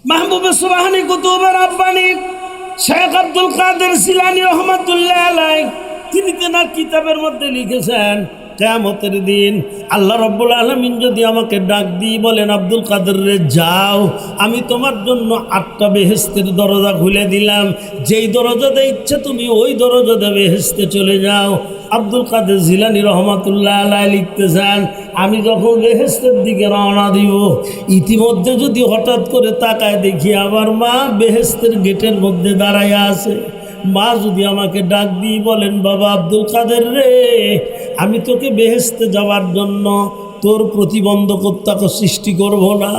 মাহবুবে সুবহানী কুতুবে রাব্বানী শেখ আব্দুল কাদের জিলানী রহমাতুল্লাহ আলাইহি তিনি তেনার কিতাবের মধ্যে লিখেছেন, কিয়ামতের দিন আল্লাহ রাব্বুল আলামিন যদি আমাকে ডাক দিয়ে বলেন, আব্দুল কাদের রে যাও, আমি তোমার জন্য 8টা বেহেশতের দরজা খুলে দিলাম, যেই দরজাতে ইচ্ছে তুমি ওই দরজাতে বেহেশতে চলে যাও। আব্দুল কাদের জিলানী রহমাতুল্লাহ আলাইহি লিখতেছেন, আমি যখন বেহেশতের দিকে রওনা দিব, ইতিমধ্যে যদি হঠাৎ করে তাকায় দেখি আমার মা বেহেশতের গেটের মধ্যে দাঁড়াইয়া আছে, মা যদি আমাকে ডাক দিয়ে বলেন, বাবা আব্দুল কাদের রে, আমি তোকে বেহেশতে যাওয়ার জন্য তোর প্রতিবন্ধকতাকে সৃষ্টি করব না।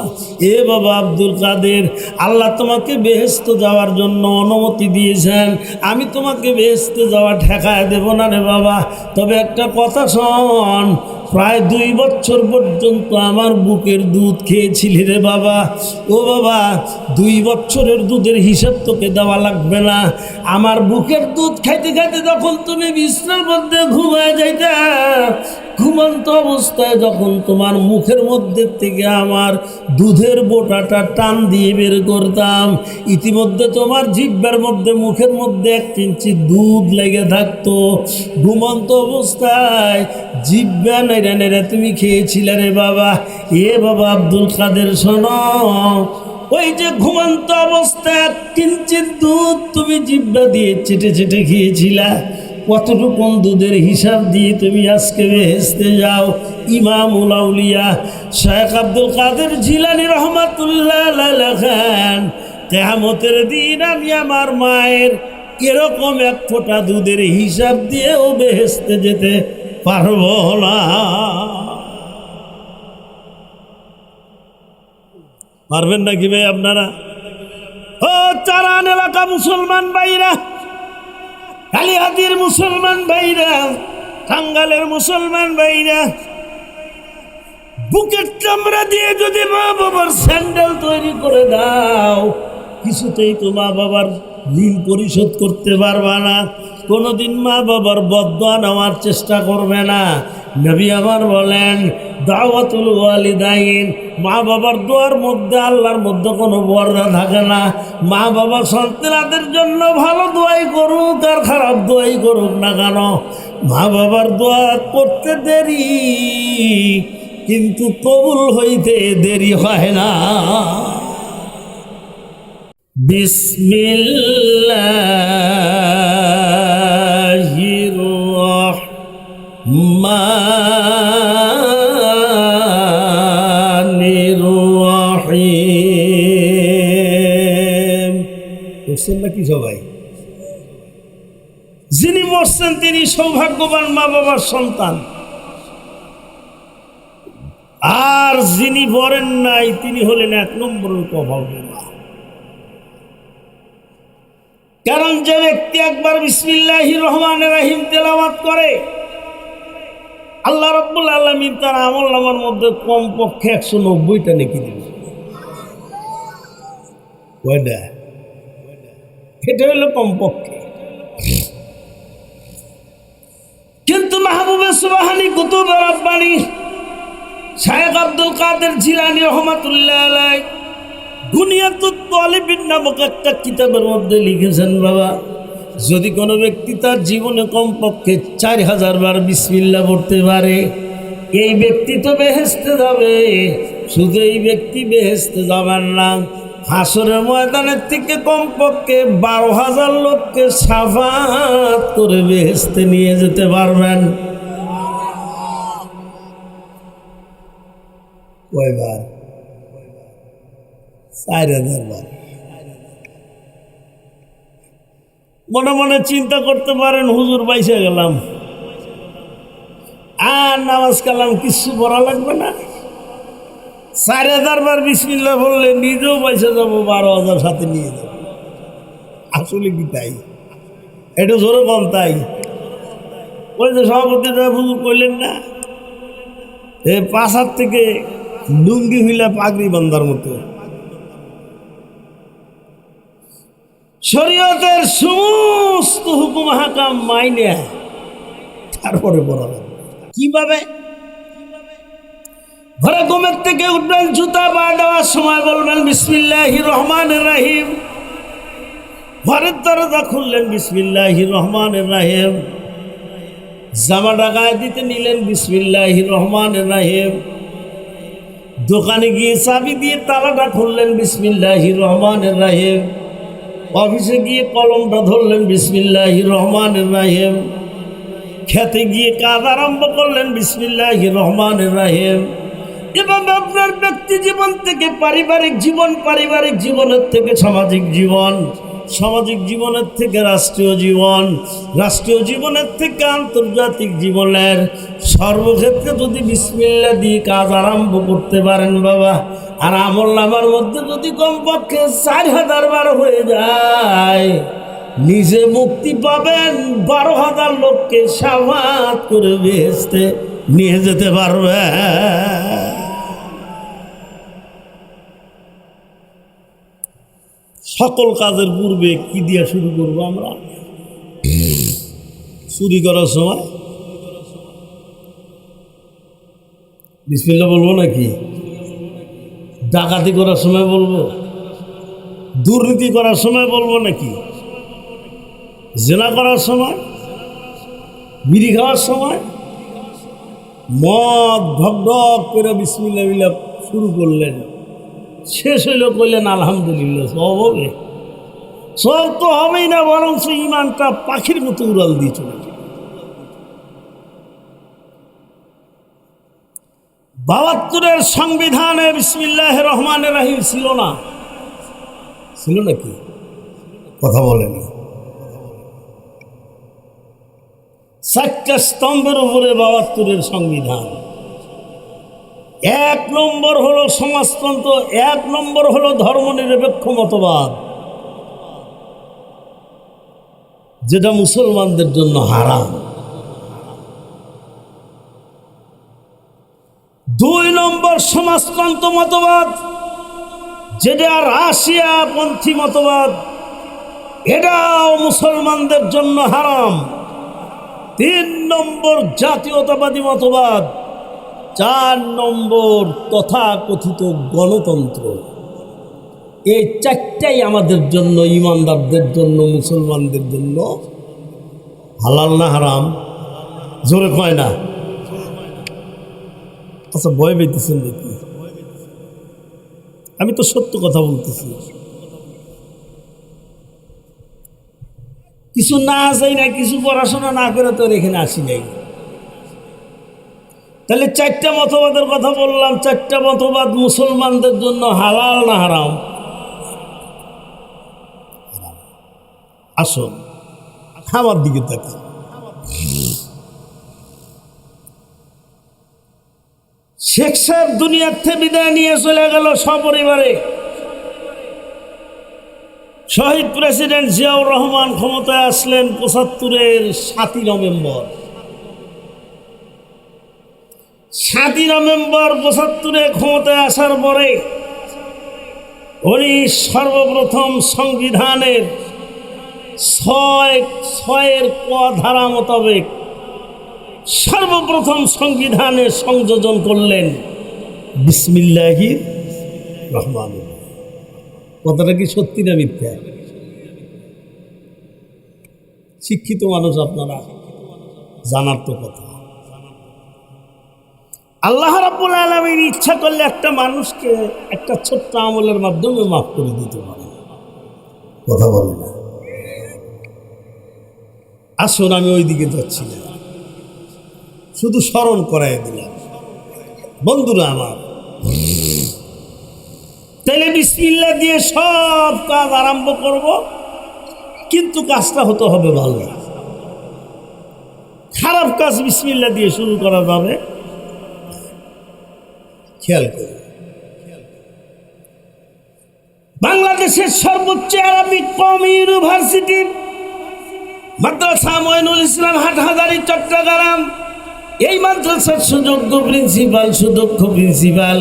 এ বাবা আব্দুল কাদের, আল্লাহ তোমাকে বেহেশতে যাওয়ার জন্য অনুমতি দিয়েছেন, আমি তোমাকে বেহেশতে যাওয়া ঠেকায় দেব না রে বাবা। তবে একটা কথা শোন, প্রায় 2 বছর পর্যন্ত আমার বুকের দুধ খেয়েছিলি রে বাবা। ও বাবা, 2 বছরের দুধের হিসাব তোকে দেওয়া লাগবে না। আমার বুকের দুধ খাইতে খাইতে যখন তুমি বিছনার মধ্যে ঘুমায় যাইতে, ঘুমন্ত অবস্থায় যখন তোমার মুখের মধ্যে থেকে আমার দুধের বোটাটা টান দিয়ে বের করতাম, ইতিমধ্যে তোমার জিহ্বার মধ্যে মুখের মধ্যে 1 ইঞ্চি দুধ লেগে থাকতো। ঘুমন্ত অবস্থায় জিহ্বা নেড়ে নেড়ে তুমি খেয়েছিলে রে বাবা। এ বাবা আব্দুল কাদের শোনো, ওই যে ঘুমন্ত অবস্থায় 1 ইঞ্চি দুধ তুমি জিহ্বা দিয়ে চেটে চেটে খেয়েছিলা, কতটুকু দুধের হিসাব দিয়ে তুমি আজকে বেহেশতে যাও। ইমামুল আউলিয়া শেখ আব্দুল কাদের জিলানী রহমাতুল্লাহ আলাইহি লেখেন, কিয়ামতের দিন আমি আমার মায়ের এরকম 1 ফোঁটা দুধের হিসাব দিয়েও বেহেশতে যেতে পারবো না। পারবেন নাকি ভাই আপনারা? ও চারান এলাকা মুসলমান ভাইরা, কালিহাতির মুসলমান ভাইরা, টাঙ্গালের মুসলমান ভাইরা, বুকের চামড়া দিয়ে যদি মা বাবার স্যান্ডেল তৈরি করে দাও, কিছুতেই তো মা বাবার ঋণ পরিশোধ করতে পারবা না। কোনোদিন মা বাবার বদদোয়া নেওয়ার চেষ্টা করবে না। নবী আমার বলেন, দাওয়াতুল ওয়ালিদাইন, মা বাবার দোয়ার মধ্যে আল্লাহর মধ্যে কোনো বর্ণা থাকে না। মা বাবা সন্তানদের জন্য ভালো দোয়াই করুক আর খারাপ দোয়াই করুক না কেন, মা বাবার দোয়া করতে দেরি কিন্তু কবুল হইতে দেরি হয় না। বিসমিল্লাহির রহমানির রহিম। বুঝছেন নাকি সবাই? যিনি মরছেন তিনি সৌভাগ্যবান মা বাবার সন্তান, আর যিনি বরেন নাই তিনি হলেন 1 নম্বরের অভাবনা। কারণ যে ব্যক্তি একবার বিসমিল্লাহির রহমানির রহিম তেলাওয়াত করে, আল্লাহ রাব্বুল আলামিন তার আমলনামার মধ্যে কমপক্ষে 190টা নেকি দেবে। কয়টা? এটা হলো কমপক্ষে। কিন্তু মাহবুবে সুবহানী কুতুবে রাব্বানী শেখ আব্দুল কাদের জিলানী রহমাতুল্লাহ আলাইহি বুনিয়াতুত তালিবিন নামক একটা কিতাবের মধ্যে লিখেছেন, বাবা যদি কোনো ব্যক্তি তার জীবনে কমপক্ষে 4000 বার বিসমিল্লাহ পড়তে পারে, এই ব্যক্তি তো বেহেশতে যাবে। শুধু এই ব্যক্তি বেহেশতে যাবেন না, হাসরের ময়দানের থেকে কমপক্ষে 12,000 লোককে শাফাআত করে বেহেশতে নিয়ে যেতে পারবেন। কয়বার? 4000 বার। মনে মনে চিন্তা করতে পারেন, হুজুর বাইসে গেলাম, আর নামাজ কালাম কিছু পড়া লাগবে না। 4000 বার বিসমিল্লাহ বললে নিজেও বাইসে যাবো, 12,000 সাথে নিয়ে যাবো। আসলে কি তাই? একটু জোরে কম তাই? ওই যে সভাপতি হুজুর কইলেন না, 5 হাত থেকে লুঙ্গি হইলা পাগড়ি বান্ধার মতো। শরীয়তের সমস্ত হুকুম হাকাম মাইনে তারপরে পড়া লাগবে। কিভাবে? ঘরে ঘুমের থেকে উঠবেন, জুতা পা দেওয়ার সময় বলবেন বিসমিল্লাহির রহমানির রহিম। ঘরের দরজা খুললেন বিসমিল্লাহির রহমানির রহিম। জামাটা গায়ে দিতে নিলেন বিসমিল্লাহির রহমানির রহিম। দোকানে গিয়ে চাবি দিয়ে তালাটা খুললেন বিসমিল্লাহির রহমানির রহিম। অফিসে গিয়ে কলমটা ধরলেন বিসমিল্লাহির রহমানির রহিম। খেতে গিয়ে কাজ আরম্ভ করলেন বিসমিল্লাহির রহমানির রহিম। এভাবে আপনার ব্যক্তি জীবন থেকে পারিবারিক জীবন, পারিবারিক জীবনের থেকে সামাজিক জীবন, সামাজিক জীবনের থেকে রাষ্ট্রীয় জীবন, রাষ্ট্রীয় জীবনের থেকে আন্তর্জাতিক জীবনের সর্বক্ষেত্রে যদি বিসমিল্লাহ দিয়ে কাজ আরম্ভ করতে পারেন বাবা, আর আমলনামার মধ্যে যদি কমপক্ষে 4000 বার হয়ে যায়, নিজে মুক্তি পাবেন, 12,000 লোককে শাফাত করে বেহেশতে নিয়ে যেতে পারবে। সকল কাজের পূর্বে কি দিয়ে শুরু করবো আমরা? চুরি করার সময় বিসমিল্লাহ বলবো নাকি? ডাকাতি করার সময় বলবো? দুর্নীতি করার সময় বলবো নাকি? জেনা করার সময়, বিড়ি খাওয়ার সময়, মদ ঢক ঢক করে বিসমিল্লাহ বিল্লাহ শুরু করলেন, শেষ হইল কইলেন আলহামদুলিল্লাহ। সব হবে? সব তো হবেই না, বরং সে ইমানটা পাখির মতো উড়াল দিয়ে চলে গেল। ৭২-এর সংবিধানে বিসমিল্লাহির রহমানির রহিম ছিল না? ছিল নাকি? কথা বলে না। 4টা স্তম্ভের উপরে ৭২-এর সংবিধান। 1 নম্বর হলো সমাজতন্ত্র, 1 নম্বর হলো ধর্মনিরপেক্ষ মতবাদ, যেটা মুসলমানদের জন্য হারাম। 2 নম্বর সমাজতন্ত্র মতবাদ, যেটা রাশিয়াপন্থী মতবাদ, এটাও মুসলমানদের জন্য হারাম। 3 নম্বর জাতীয়তাবাদী মতবাদ, 4 নম্বর তথাকথিত গণতন্ত্র। এই 4টাই আমাদের জন্য, ইমানদারদের জন্য, মুসলমানদের জন্য হালাল না হারাম? জোরে কয় না? আচ্ছা, ভয় পেতেছেন নাকি? আমি তো সত্য কথা বলতেছি। কিছু না যাই না, কিছু পড়াশোনা না করে তো এখানে আসি নাই। তাহলে 4টা মতবাদের কথা বললাম, 4টা মতবাদ মুসলমানদের জন্য হালাল না হারাম? আসুন আমার দিকে তাকান। শেখ সাহেব দুনিয়ার থেকে বিদায় নিয়ে চলে গেল সপরিবারে। শহীদ প্রেসিডেন্ট জিয়াউর রহমান ক্ষমতায় আসলেন ৭৫-এর ৭ই নভেম্বর। ৭ই নভেম্বর ৭৫-এ ক্ষমতায় আসার পরে উনি সর্বপ্রথম সংবিধানের ৬-এর ক ধারা মোতাবেক সর্বপ্রথম সংবিধানে সংযোজন করলেন বিসমিল্লাহির রহমানির রহিম। কথাটা কি সত্যি না মিথ্যা? শিক্ষিত মানুষ আপনারা, জানার তো কথা। আল্লাহ রাব্বুল আলামিন ইচ্ছা করলে একটা মানুষকে একটা ছোট্ট আমলের মাধ্যমে মাফ করে দিতে পারে। কথা বলে না? আসুন, আমি ওই দিকে যাচ্ছি না, শুধু স্মরণ করাই দিলাম। বন্ধুরা আমার, তাহলে বিসমিল্লাহ দিয়ে সব কাজ আরম্ভ করব, কিন্তু কাজটা হতে হবে ভালো। খারাপ কাজ বিসমিল্লাহ দিয়ে শুরু করা যাবে? খেয়াল করুন, বাংলাদেশের সর্বোচ্চ আরবিক কওমি ইউনিভার্সিটি মাদ্রাসা মঈনুল ইসলাম হাটহাজারী চট্টগ্রাম, এই মাদ্রাসার সুযোগ্য প্রিন্সিপাল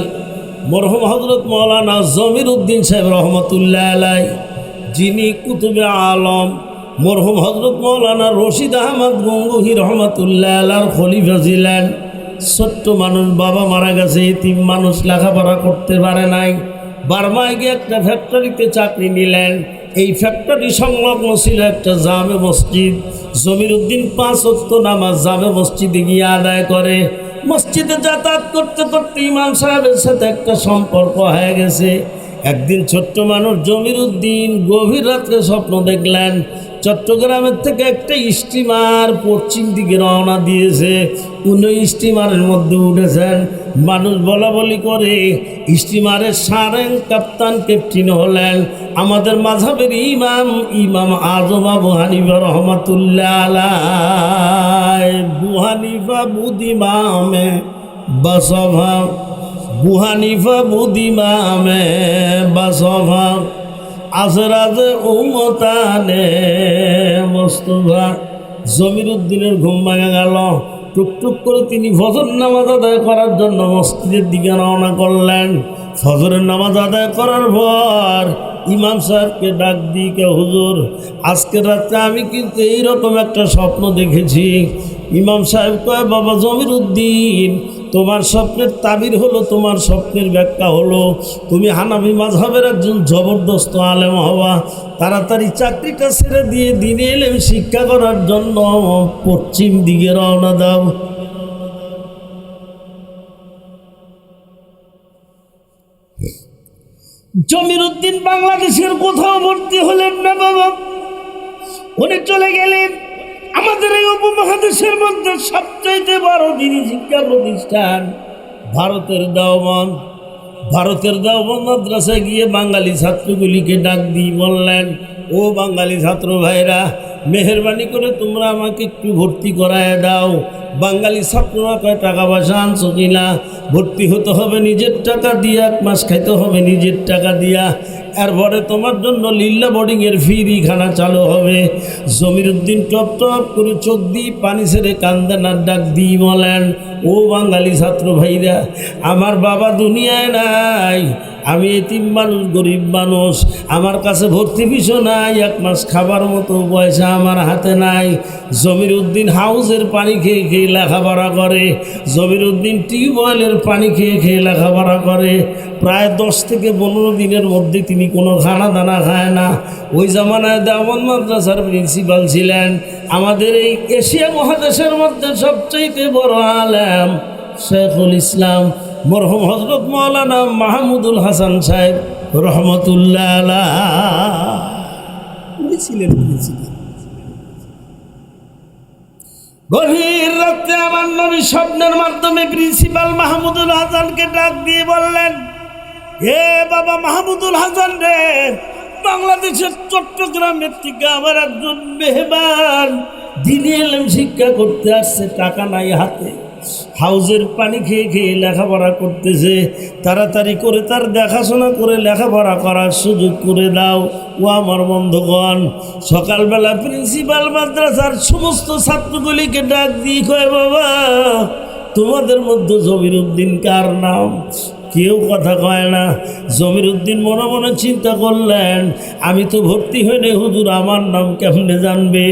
মরহুম হযরত মাওলানা জমির উদ্দিন সাহেব রহমতুল্লাহ আলাইহি, যিনি কুতুবে আলম মরহুম হযরত মাওলানা রশিদ আহমদ গঙ্গুহি রহমতুল্লাহ আলাইহির খলিফা ছিলেন। ছোট্ট মানুষ, বাবা মারা গেছে, এতিম মানুষ, লেখাপড়া করতে পারে নাই। বার্মায় গিয়ে একটা ফ্যাক্টরিতে চাকরি নিলেন। এই ফ্যাক্টরি সংলগ্ন ছিল একটা জামে মসজিদ। জমিরুদ্দিন 5 ওয়াক্ত নামাজ জামে মসজিদে গিয়ে আদায় করে। মসজিদে যাতায়াত করতে করতে ইমাম সাহেবের সাথে একটা সম্পর্ক হয়ে গেছে। একদিন ছোট্ট মানুষ জমিরুদ্দিন গভীর রাত্রে স্বপ্ন দেখলেন চট্টগ্রামের থেকে একটা স্টিমার পশ্চিম দিকে রওনা দিয়েছে। উনি স্টিমারের মধ্যে উঠেছেন। মানুষ বলা বলি করে স্টিমারের সারেং কাপ্তান ক্যাপ্টেন হলেন আমাদের মাযহাবের ইমাম আযম আবু হানিফা রহমাতুল্লাহ আলাইহি। আবু হানিফা বুদিমামে বাসভা, আবু হানিফা বুদিমামে বাসভা, আজরাজ উমতানে মোস্তফা। জমিরুদ্দিনের ঘুম ভাঙা গেল। টুকটুক করে তিনি ফজর নামাজ আদায় করার জন্য মসজিদের দিকে রওনা করলেন। ফজরের নামাজ আদায় করার পর ইমাম সাহেবকে ডাক দিই, কে হুজুর, আজকের রাত্রে আমি কিন্তু এইরকম একটা স্বপ্ন দেখেছি। ইমাম সাহেব কয়, বাবা জমিরুদ্দিন, তোমার স্বপ্নের তাবির হলো, তোমার স্বপ্নের ব্যাখ্যা হলো তুমি হানাফি মাযহাবের একজন জবরদস্ত আলেম হওয়া। তাড়াতাড়ি চাকরিটা ছেড়ে দিয়ে দিনে এলেম শিক্ষা করার জন্য পশ্চিম দিকে রওনা দাও। জমিরুদ্দিন বাংলাদেশের কোথাও ভর্তি হলেন না বাবা, উনি চলে গেলেন আমাদের এই উপমহাদেশের মধ্যে সবচাইতে বড় দিনী শিক্ষা প্রতিষ্ঠান ভারতের দেওবন্দ। ভারতের দেওবন্দ মাদ্রাসায় গিয়ে বাঙালি ছাত্রগুলিকে ডাক দিয়ে বললেন, ও বাঙালি ছাত্র ভাইরা, মেহেরবানি করে তোমরা আমাকে একটু ভর্তি করায় দাও। বাঙালি ছাত্ররা কয়, টাকা পয়সা আনছো কিনা? ভর্তি হতে হবে নিজের টাকা দিয়া, 1 মাস খাইতে হবে নিজের টাকা দিয়া, এরপরে তোমার জন্য লিল্লা বোর্ডিংয়ের ফ্রি খানা চালু হবে। জমিরুদ্দিন টপ টপ করে চোখ দিয়ে পানি ছেড়ে কান্দানার ডাক দিয়ে বলেন, ও বাঙালি ছাত্র ভাইরা, আমার বাবা দুনিয়ায় নাই, আমি এতিম মানুষ, গরিব মানুষ, আমার কাছে ভর্তি ফিসও নাই, 1 মাস খাবার মতো পয়সা আমার হাতে নাই। জমিরুদ্দিন হাউজের পানি খেয়ে খেয়ে লেখাপড়া করে, জমিরুদ্দিন টিউবওয়েলের পানি খেয়ে খেয়ে লেখাপড়া করে। প্রায় 10 থেকে 15 দিনের মধ্যে তিনি কোনো খানা দানা খায় না। ওই জামানায় দেওবন্দ মাদ্রাসার প্রিন্সিপাল ছিলেন আমাদের এই এশিয়া মহাদেশের মধ্যে সবচাইতে বড় আলেম শেখুল ইসলাম মরহুম হযরত মাওলানা মাহমুদুল হাসান সাহেব রহমতুল্লাহ আলাইহি ছিলেন। গভীর রাতে আমার নবী স্বপ্নের মাধ্যমে প্রিন্সিপাল মাহমুদুল হাসানকে ডাক দিয়ে বললেন, হে বাবা মাহমুদুল হাসান রে, বাংলাদেশের চট্টগ্রামের থেকে আমার একজন মেহমান দ্বীনি ইলম শিক্ষা করতে আসছে, টাকা নাই হাতে, হাউজের পানি খেয়ে খেয়ে লেখাপড়া করতেছে, তাড়াতাড়ি করে তার দেখাশোনা করে লেখাপড়া করার সুযোগ করে দাও। ও আমার বন্ধুগণ, সকালবেলা প্রিন্সিপাল মাদ্রাসার সমস্ত ছাত্রগুলিকে ডাক দিয়ে কয়, বাবা তোমাদের মধ্যে জমিরুদ্দিন কার নাম? কেউ কথা কয় না। জমিরুদ্দিন মনে মনে চিন্তা করলেন, আমি তো ভর্তি হইনি হুজুর, আমার নাম কেমনে জানবে?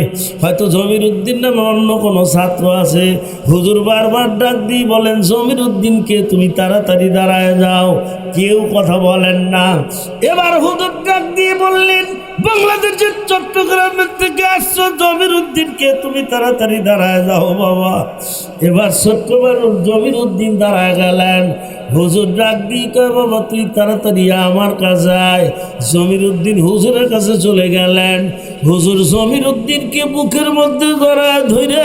হয়তো জমিরুদ্দিন নামে অন্য কোনো ছাত্র আছে। হুজুর বারবার ডাক দিয়ে বলেন, জমিরুদ্দিনকে তুমি তাড়াতাড়ি দাঁড়ায় যাও। কেউ কথা বলেন না। এবার হুজুর ডাক দিয়ে বললেন, বাংলাদেশের চট্টগ্রামের থেকে আসছো, জমিরুদ্দিনকে তুমি তাড়াতাড়ি দাঁড়ায় যাও বাবা। এবার ছোট্ট মানুষ জমিরুদ্দিন দাঁড়ায় গেলেন। হুজুর ডাক দিয়ে কয়, বাবা তুই তাড়াতাড়ি আমার কাছে আয়। জমিরুদ্দিন হুজুরের কাছে চলে গেলেন। হুজুর জমিরুদ্দিনকে বুকের মধ্যে ধরায় ধরে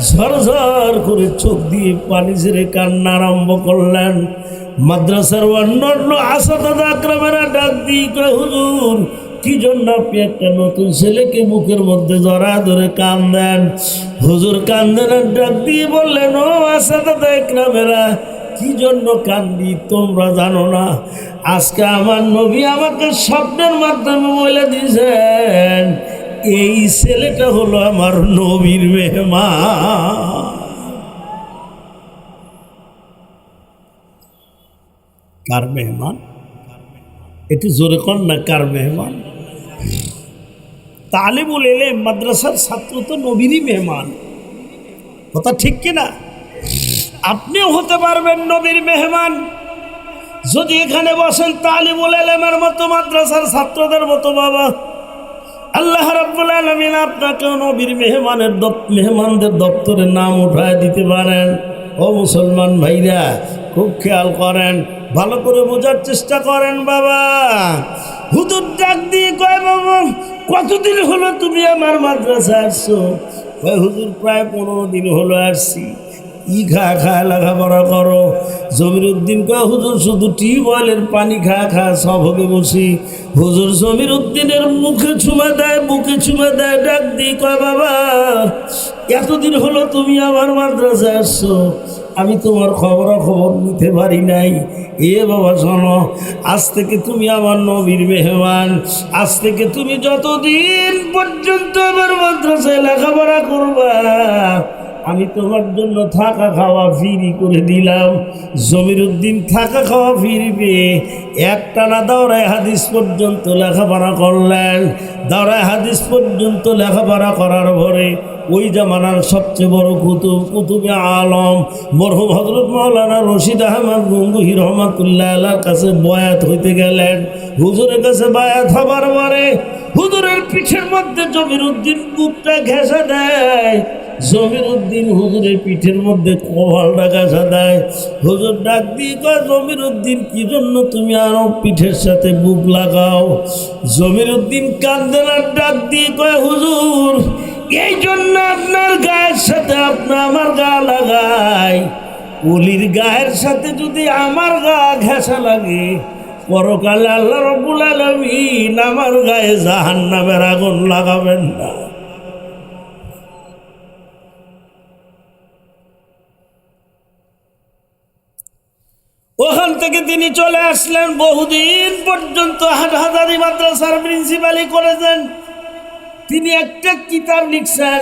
ঝরঝর করে চোখ দিয়ে পানি ছেড়ে কান্না আরম্ভ করলেন। মাদ্রাসার অন্যান্য আসাদাদা আকরামেরা ডাক দিয়ে কয়, হুজুর কি জন্য আপনি একটা নতুন ছেলেকে বুকের মধ্যে জড়ায় ধরে কান্দেন? হুজুর কান্দেন আর ডাক দিয়ে বললেন, ও আসাদাদা আকরামেরা, কি জন্য কান্দি তোমরা জানো না? আজকে আমার নবী আমাকে স্বপ্নের মাধ্যমে বলে দিয়েছেন, এই ছেলেটা হলো আমার নবীর মেহমান। কার মেহমান? একটু জোরে কর না, কার মেহমান? তালিবুল ইলম মাদ্রাসার ছাত্র তো নবীরই মেহমান। কথা ঠিক কিনা? আপনিও হতে পারবেন নবীর মেহমান যদি এখানে বসেন তালিমুল ইলমের মতো, মাদ্রাসার ছাত্রদের মতো। বাবা, আল্লাহ রাব্বুল আলামিন আপনাকেও নবীর মেহমানদের দপ্তরের নাম উঠায় দিতে পারেন। ও মুসলমান ভাইরা, খুব খেয়াল করেন, ভালো করে বোঝার চেষ্টা করেন। বাবা, হুজুর ডাক দিয়ে কয়, বাবা কতদিন হলো তুমি আমার মাদ্রাসায় আসছো? কয় হুজুর প্রায় 15 দিন হলো আসছি। ই খা লেখাপড়া করো? জমিরুদ্দিন কয়, হুজুর শুধু টিউবওয়েলের পানি খা সব হবে বসি। হুজুর জমিরুদ্দিনের মুখে ছুঁয়ে দেয়, বুকে ছুঁয়ে দেয়, ডাক দিয়ে কয়, বাবা এতদিন হলো তুমি আমার মাদ্রাসায় আসছো, আমি তোমার খবর নিতে পারি নাই। এ বাবা শোনো, আজ থেকে তুমি আমার নবীর মেহমান। আজ থেকে তুমি যতদিন পর্যন্ত আমার মাদ্রাসায় লেখাপড়া করবা, আমি তোমার জন্য থাকা খাওয়া ফ্রি করে দিলাম। জমিরুদ্দিন থাকা খাওয়া ফ্রি পেয়ে একটানা দাওরায়ে হাদিস পর্যন্ত লেখাপড়া করলেন। দাওরায়ে হাদিস পর্যন্ত লেখাপড়া করার পরে ওই জামানার সবচেয়ে বড় কুতুবে আলম মরহুম হযরত মাওলানা রশিদ আহমদ গঙ্গুহি রহমাতুল্লাহ আলাইহির কাছে বয়াত হইতে গেলেন। হুজুরের কাছে বয়াত হবার পরে হুজুরের পিঠের মধ্যে জমিরুদ্দিন বুকটা ঘেঁষে দেয়। জমিরুদ্দিন হুজুরের পিঠের মধ্যে কপালটা ঘেঁষে দেয়। হুজুর ডাক দিয়ে কয়, জমিরুদ্দিন কি জন্য তুমি আরো পিঠের সাথে বুক লাগাও? জমিরুদ্দিন কাঁদে আর ডাক দিয়ে কয়, হুজুর এই জন্য আপনার গায়ের সাথে আমার গা লাগাই। ওলির গায়ের সাথে যদি আমার গা ঘেঁষা লাগে, পরকালে আল্লাহ রাব্বুল আলামিন আমার গায়ে জাহান্নামের আগুন লাগাবেন না। ওখান থেকে তিনি চলে আসলেন। বহুদিন পর্যন্ত হাটহাজারী মাদ্রাসার প্রিন্সিপালি করেছেন। তিনি একটা কিতাব লিখছেন,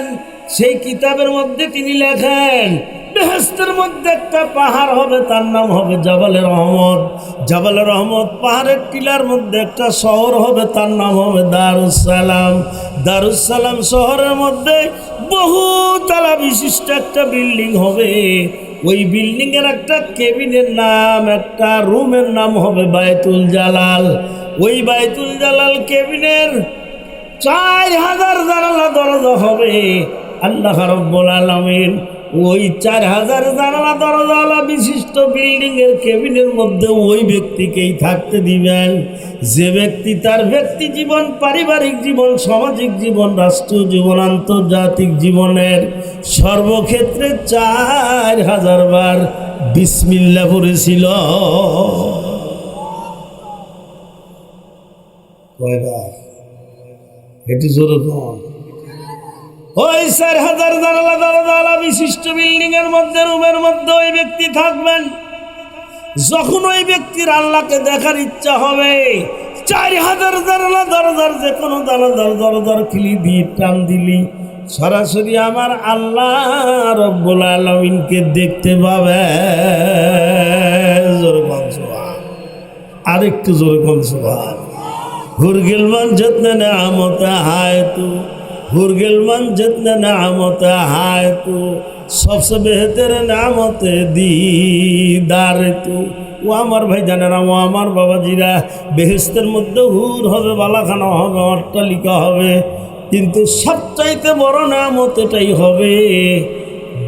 সেই কিতাবের মধ্যে তিনি লেখেন বেহেশতের মধ্যে একটা পাহাড় হবে, তার নাম হবে জাবালে রহমত। জাবালে রহমত পাহাড়ের টিলার মধ্যে একটা শহর হবে, তার নাম হবে দারুসালাম। দারুসালাম শহরের মধ্যে বহু তলা বিশিষ্ট একটা বিল্ডিং হবে। ওই বিল্ডিং এর একটা কেবিনের নাম, একটা রুমের নাম হবে বাইতুল জালাল। ওই বাইতুল জালাল কেবিনের 4000 জানালা দরজা হবে। আল্লাহ রাব্বুল আলামিন ওই 4000 জানালা দরজাওয়ালা বিশিষ্ট বিল্ডিং এর কেবিনের মধ্যে ওই ব্যক্তিকেই থাকতে দিবেন যে ব্যক্তি তার ব্যক্তি জীবন, পারিবারিক জীবন, সামাজিক জীবন, রাষ্ট্রীয় জীবন, আন্তর্জাতিক জীবনের সর্বক্ষেত্রে 4000 বার বিসমিল্লাহ পড়েছিল। কয়বার? এটি জোরে কোন? ওই 4000 জানালা দরজাওয়ালা বিশিষ্ট বিল্ডিং এর মধ্যে, রুমের মধ্যে ওই ব্যক্তি থাকবেন। যখন ওই ব্যক্তির আল্লাহকে দেখার ইচ্ছা হবে, 4000 জানালা দরজার যে কোনো দরজার খিলি দিয়ে টান দিলি সরাসরি আমার আল্লাহ রব্বুল আলামিনকে দেখতে পাবে। জোরে কোন সুবহান? আরেকটু জোরে কোন সুবহান? হুরগিলমান जितने नेमत है तू, हुरगिलमान जितने नेमत है तू, सबसे बेहतर नेमत दीदार तू। ও আমার ভাই জানেরা, ও আমার বাবাজিরা, বেহেশতের মধ্যে হুর হবে, বালাখানা হবে, অট্টালিকা হবে, কিন্তু সবচাইতে বড় নেমত এটাই হবে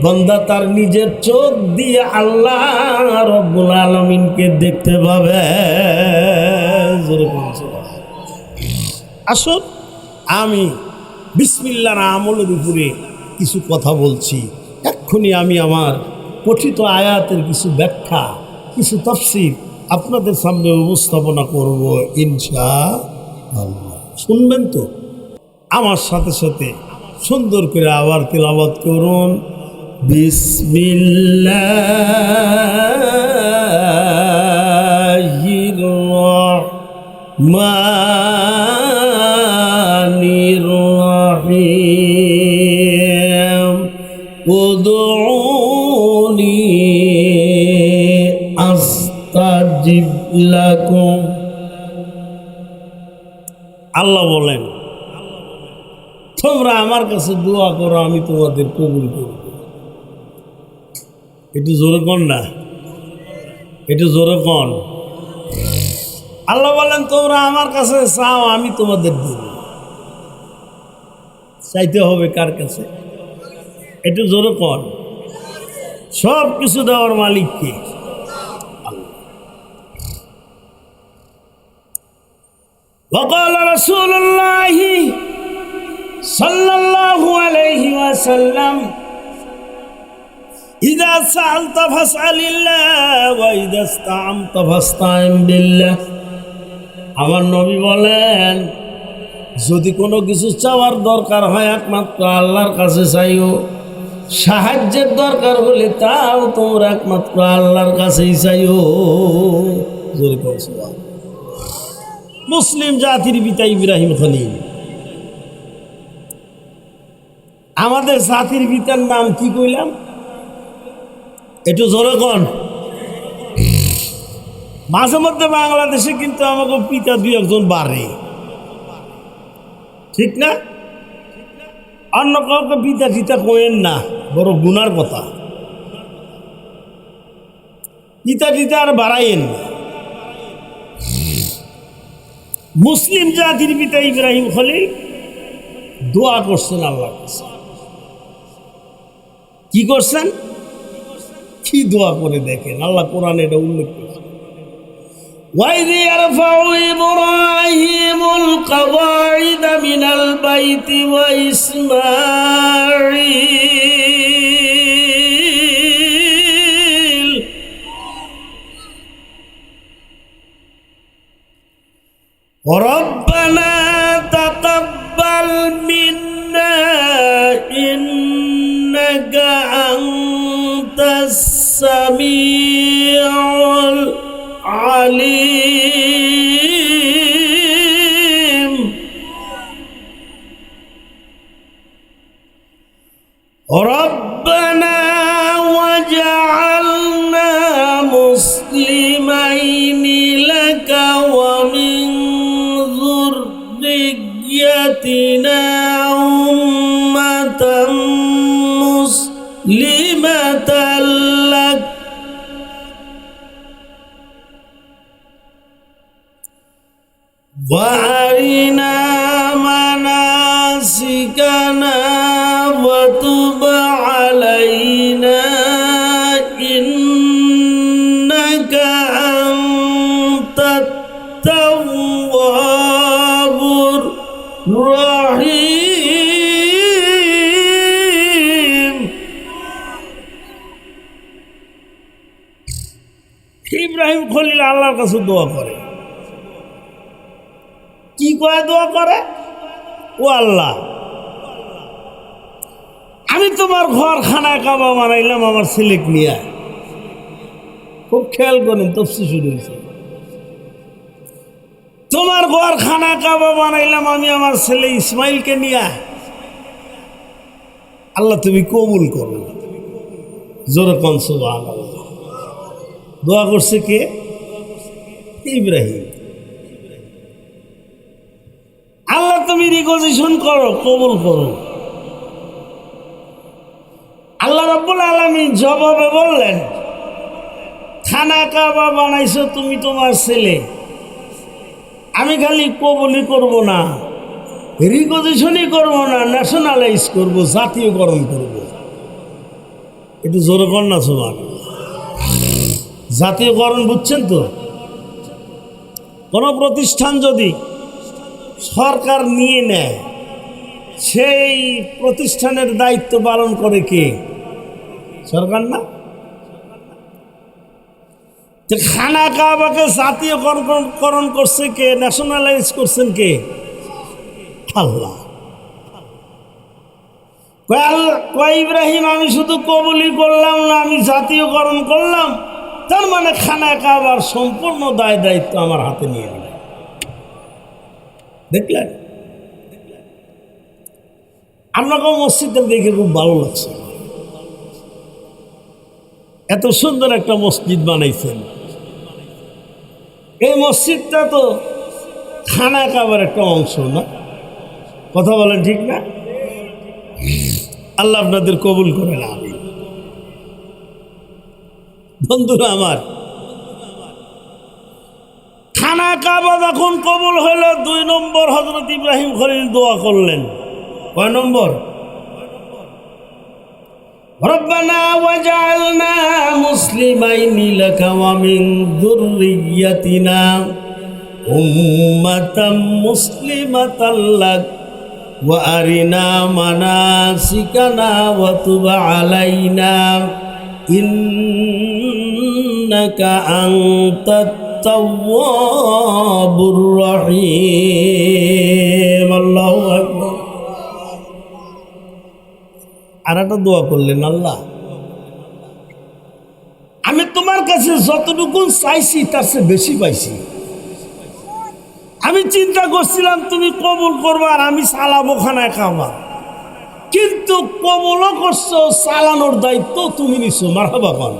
বান্দা তার নিজের চোখ দিয়ে আল্লাহ রব্বুল আলামিনকে দেখতে পাবে। আসুন, আমি বিসমিল্লাহর আমলের উপরে কিছু কথা বলছি। এক্ষুনি আমি আমার পঠিত আয়াতের কিছু ব্যাখ্যা, কিছু তাফসীর আপনাদের সামনে উপস্থাপনা করব ইনশাআল্লাহ। শুনবেন তো? আমার সাথে সাথে সুন্দর করে আবার তেলাওয়াত করুন। বিসমিল্লাহির রহমানির রহিম। উদউনি আস্তাজিব লাকুম। আল্লাহ বলেন, তোমরা আমার কাছে দোয়া করো, আমি তোমাদের কবুল করব। একটু জোরে কন না, একটু জোরে কন। আল্লাহ বলেন তোমরা আমার কাছে চাও, আমি তোমাদের দেব। চাইতে হবে কার কাছে? একটু জোরে কন। সব কিছু দেওয়ার মালিককে। وقال رسول الله صلى الله عليه وسلم إذا سألت فاسأل الله وإذا استعنت فاستعن بالله। আমার নবী বলেন, যদি কোনো কিছু চাওয়ার দরকার হয় একমাত্র আল্লাহর কাছে চাইও, সাহায্যের দরকার হলে তাও তোমরা একমাত্র আল্লাহর কাছেই চাইও। মুসলিম জাতির পিতা ইব্রাহিম খলিল। আমাদের জাতির পিতার নাম কি কইলাম? একটু জোরে কন। মাঝে মধ্যে বাংলাদেশে কিন্তু আমাকে পিতা দুই একজন বাড়ে, ঠিক না? অন্য কাউকে পিতা টিতা কইেন না, বড় গুনার কথা। পিতা টিতা আর বাড়াইয়েন না। মুসলিম জাতির পিতা ইব্রাহিম খলিল দোয়া করছেন আল্লাহর কাছে। কি করছেন? কি দোয়া করে দেখেন, আল্লাহ কোরআনে এটা উল্লেখ করেছেন। وَإِذْ يَرْفَعُ إِبْرَاهِيمُ الْقَوَاعِدَ مِنَ الْبَيْتِ وَإِسْمَاعِيلُ رَبَّنَا تَقَبَّلْ مِنَّا إِنَّكَ أَنْتَ السَّمِيعُ العليم ربنا وجعلنا مسلمين لك ومن ذريتنا أمة مسلمة لك وأرنا مناسكنا وتب علينا إنك أنت التواب الرحيم। ইব্রাহিম খলিল আল্লাহর কাছে দোয়া করে। কি কয় দোয়া করে? ও আল্লাহ, আমি তোমার ঘর খানায় কাবা বানাইলাম আমার ছেলেক নিয়ে। খুব খেয়াল করেন, তফসির শুরু হয়েছে। তোমার ঘর খানা কাবা বানাইলাম আমি আমার ছেলে ইসমাইলকে নিয়ে। আল্লাহ তুমি কবুল করো। জোরে কোন সুবহানাল্লাহ। দোয়া করছে কে? ইব্রাহিম। আল্লাহ তুমি রিকজিশন করো, কবুল করো। আল্লাহ রাব্বুল আলামিন জবাবে বললেন, খানা কাবা বানাইছো তুমি তোমার ছেলে, আমি খালি কবুলই করব না, রিকজিশনই করব না, ন্যাশনালাইজ করব, জাতীয়করণ করব। একটু জোরে কর না সুবহানাল্লাহ। জাতীয়করণ বুঝছেন তো? কোন প্রতিষ্ঠান যদি সরকার নিয়ে নেয়, সেই প্রতিষ্ঠানের দায়িত্ব পালন করে কে? সরকার না? খানা কাবাকে জাতীয়করণ করছে কে? ন্যাশনালাইজ করছেন কে? আল্লাহ। ইব্রাহিম আমি শুধু কবুলি করলাম না, আমি জাতীয়করণ করলাম। তার মানে খানা কাবার সম্পূর্ণ দায় দায়িত্ব আমার হাতে নিয়ে নিল। দেখলেন? আপনাকেও মসজিদটা দেখে খুব ভালো লাগছে। এত সুন্দর একটা মসজিদ বানাইছেন। এই মসজিদটা তো খানা কাবার একটা অংশ না? কথা বলেন ঠিক না? আল্লাহ আপনাদের কবুল করে না। বন্ধুরা আমার, খানা কাবা যখন কবুল হইল, 2 নম্বর হযরত ইব্রাহিম খলিল দোয়া করলেন। কয় নম্বর? রব্বানা ওয়াজআলনা মুসলিমাইনি লাকা ওয়া মিন যুররিয়্যাতিনা উম্মাতাম মুসলিমাতাল লাক ওয়া আরিনা মানাসিকানা ওয়া তুব আলাইনা ইন্নাকা আনতাত তাওয়াবুর রহিম। আল্লাহু আকবার। আর একটা দোয়া করলেন, আল্লাহ আমি তোমার কাছে যতটুকু চাইছি তার চেয়ে বেশি পাইছি। আমি চিন্তা করছিলাম তুমি কবুল করবা আর আমি চালাবো খানায় খাওয়া, কিন্তু কবুলও করছো, চালানোর দায়িত্ব তুমি নিছো। মারহাবা পান।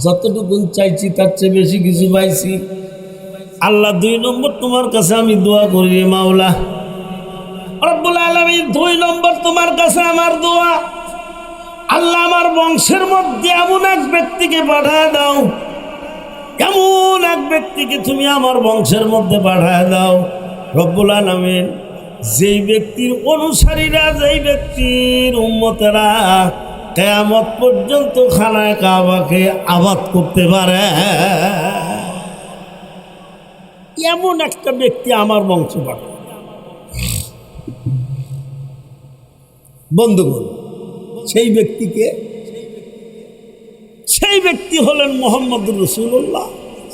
যতটুকু চাইছি তার চেয়ে বেশি কিছু পাইছি। আল্লাহ 2 নম্বর তোমার কাছে আমি দোয়া করি রে মাওলা রব্বুল আলামিন, 2 নম্বর তোমার কাছে আমার দোয়া, আল্লাহ আমার বংশের মধ্যে এমন এক ব্যক্তিকে পাঠায় দাও, এমন এক ব্যক্তিকে তুমি আমার বংশের মধ্যে পাঠায় দাও রব্বুল আলামিন, যেই ব্যক্তির অনুসারীরা, যেই ব্যক্তির উম্মতেরা কিয়ামত পর্যন্ত খানায় কাবাকে আবাদ করতে পারে, এমন একটা ব্যক্তি আমার বংশ পাঠায়। বন্ধুগণ, সেই ব্যক্তিকে, সেই ব্যক্তি হলেন মুহাম্মদুর রাসূলুল্লাহ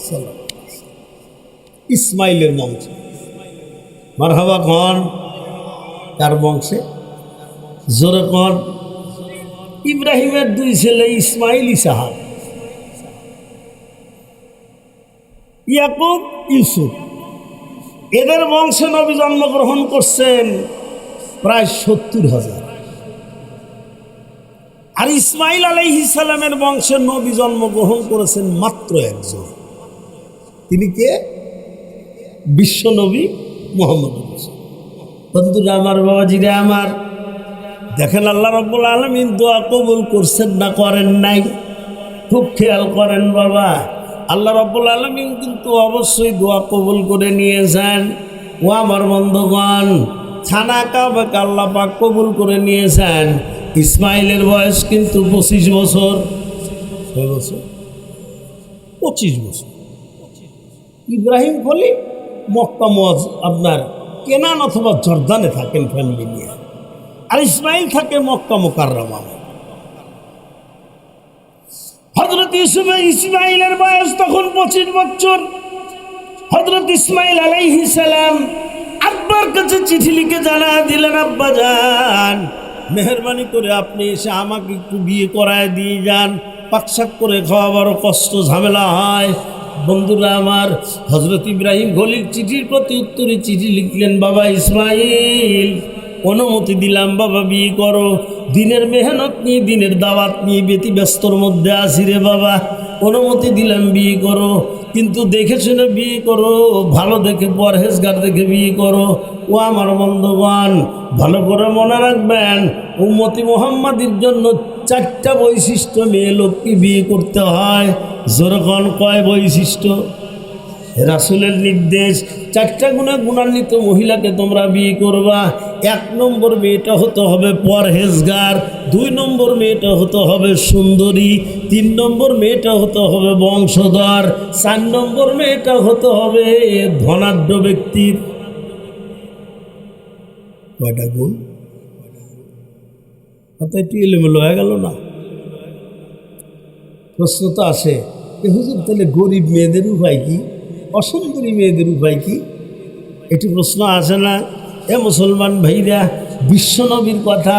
সাল্লাল্লাহু আলাইহি ওয়াসাল্লাম, ইসমাইলের বংশ। মারহাবা কন। তার বংশে জোরে কন। ইব্রাহিমের 2 ছেলে ইসমাইল, ইসহাক, ইয়াকুব, ইউসুফ, এদের বংশে নবী জন্মগ্রহণ করছেন প্রায় 70,000। আর ইসমাইল আলাইহিস সালামের বংশে নবী জন্মগ্রহণ করেছেন মাত্র একজন। তিনি কে? বিশ্ব নবী মুহাম্মদ রাসূল। বন্ধুরা আমার, বাবাজিরা আমার, দেখেন আল্লাহ রাব্বুল আলামিন দোয়া কবুল করছেন না করেন নাই? খুব খেয়াল করেন বাবা। আল্লাহ রাব্বুল আলামিন কিন্তু অবশ্যই দোয়া কবুল করে নিয়েছেন। ও আমার বন্ধুগণ, খানা কাবাকে আল্লাহ পাক কবুল করে নিয়েছেন। ইসমাইলের বয়স কিন্তু 25 বছর। 25 বছর। ইব্রাহিম খলিল মক্কা আপনার কেনান অথবা জর্দানে থাকেন ফ্যামিলি নিয়ে, আর ইসমাইল থাকে মক্কা মুকাররমা। হযরত ইসমাইলের বয়স তখন 25 বছর। হযরত ইসমাইল আলাইহিস সালাম আব্বার কাছে চিঠি লিখে জানা দিলেন, আব্বা যান, মেহরবানি করে আপনি এসে আমাকে একটু বিয়ে করায় দিয়ে যান, পাকশাক করে খাওয়া বড় কষ্ট, ঝামেলা হয়। বন্ধুরা আমার, হযরত ইব্রাহিম খলিল চিঠির প্রতি উত্তরে চিঠি লিখলেন, বাবা ইসমাইল, অনুমতি দিলাম বাবা, বিয়ে করো। দিনের মেহনত নিয়ে, দিনের দাওয়াত নিয়ে ব্যতিব্যস্তর মধ্যে আছি রে বাবা, অনুমতি দিলাম বিয়ে করো, কিন্তু দেখে শুনে বিয়ে করো, ভালো দেখে, পরহেজগার দেখে বিয়ে করো। ও আমার বন্ধুগণ, ভালো করে মনে রাখবেন, উম্মতি মুহাম্মাদির জন্য 4টা বৈশিষ্ট্য মেয়ে লোককে বিয়ে করতে হয়। যেরকম কয় বৈশিষ্ট্য? রাসূলের নির্দেশ, 4টা গুণে গুণান্বিত মহিলাকে তোমরা বিয়ে করবা। 1 নম্বর মেয়েটা হতে হবে পরহেজগার, 2 নম্বর মেয়েটা হতে হবে সুন্দরী, 3 নম্বর মেয়েটা হতে হবে বংশধর, 4 নম্বর মেয়েটা হতে হবে ধনাঢ্য ব্যক্তির। কয়টা গুণ? কথা একটু এলোমেলো হয়ে গেল না? প্রশ্ন তো আসে, হুজুর তাহলে গরিব মেয়েদের উপায় কি, অসুন্দরী মেয়েদের উপায় কি? একটু প্রশ্ন আসে না? এ মুসলমান ভাইরা, বিশ্বনবীর কথা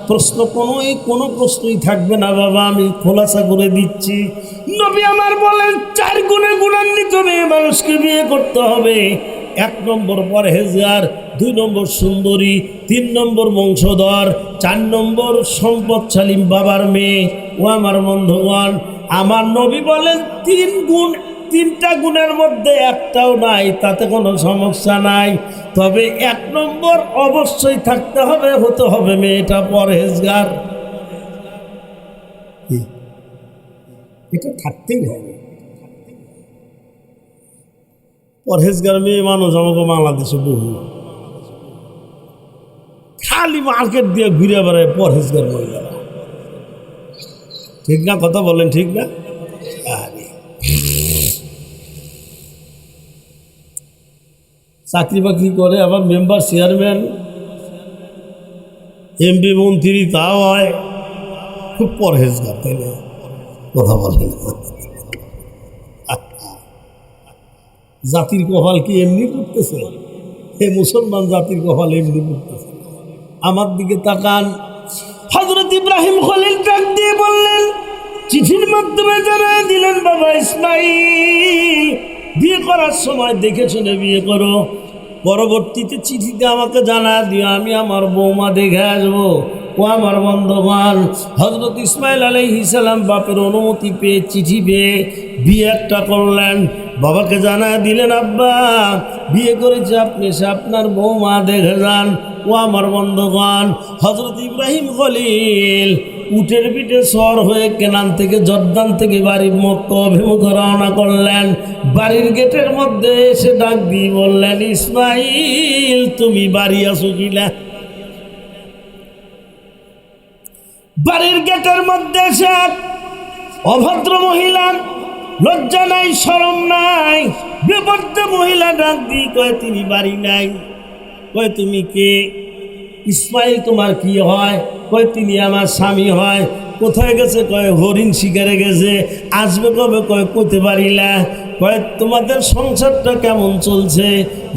প্রশ্ন কোনো প্রশ্নই থাকবে না বাবা, আমি খোলাসা করে দিচ্ছি। নবী আমার বলেন 4 গুণে গুণান্বিত মেয়ে মানুষকে বিয়ে করতে হবে। 1 নম্বর পরহেজগার, 2 নম্বর সুন্দরী, 3 নম্বর বংশধর, 4 নম্বর সম্পদশালী বাবার মেয়ে। ও আমার বন্ধুগণ, আমার নবী বলেন 3 গুণ, 3টা গুণের মধ্যে একটাও নাই, তাতে কোনো সমস্যা নাই। তবে 1 নম্বর অবশ্যই থাকতে হবে, হতে হবে মেয়েটা পরহেজগার। এটা থাকতেই হবে। পরহেজগার মেয়ে মানুষ আমাকে বাংলাদেশে বহু, খালি মার্কেট দিয়ে ঘুরে বেড়ায় পরহেজগার মহিলারা। ঠিক না? কথা বলেন ঠিক না? চাকরি বাকরি করে, আবার মেম্বার, চেয়ারম্যান, এমপি, মন্ত্রী, তাও হয়, খুব পরহেজগার, তাই না? কথা বলেন। জাতির কপাল কি এমনি করতেছে? এই মুসলমান জাতির কপাল এমনি করতেছে। আমার দিকে তাকান। হযরত ইব্রাহিম খলিল ডাক দিয়ে বললেন, চিঠির মাধ্যমে জানায় দিলেন, বাবা ইসমাইল, বিয়ে করার সময় দেখে শুনে বিয়ে করো, পরবর্তীতে চিঠিতে আমাকে জানা দিও, আমি আমার বৌমা দেখে আসবো। ও আমার বন্ধুগণ, হযরত ইসমাইল আলাইহিস সালাম বাপের অনুমতি পেয়ে, চিঠি পেয়ে বিয়ে একটা করলেন। বাবাকে জানা দিলেন, আব্বা বিয়ে করেছে আপনি, সে আপনার বৌমা দেখে যান। ও আমার বন্ধুগণ, হযরত ইব্রাহিম খলিল উটের পিঠে সর হয়ে কেনান থেকে, জর্দান থেকে বাড়ি মক্কা অভিমুখে রওনা করলেন। বাড়ির গেটের মধ্যে এসে ডাক দিয়ে বললেন, ইসমাইল তুমি বাড়ি আসো কিনা? বাড়ির গেটের মধ্যে এসে অভদ্র মহিলা, লজ্জা নাই, শরম নাই, বেপর্দা মহিলা ডাক দিয়ে কয়, তিনি বাড়ি নাই। কয়, তুমি কে? ইসমাইল তোমার কি হয়? কয়, তিনি আমার স্বামী হয়। কোথায় গেছে? কয়, হরিণ শিকারে গেছে। আসবে কবে? কয়, কইতে পারি না। কয়, তোমাদের সংসারটা কেমন চলছে?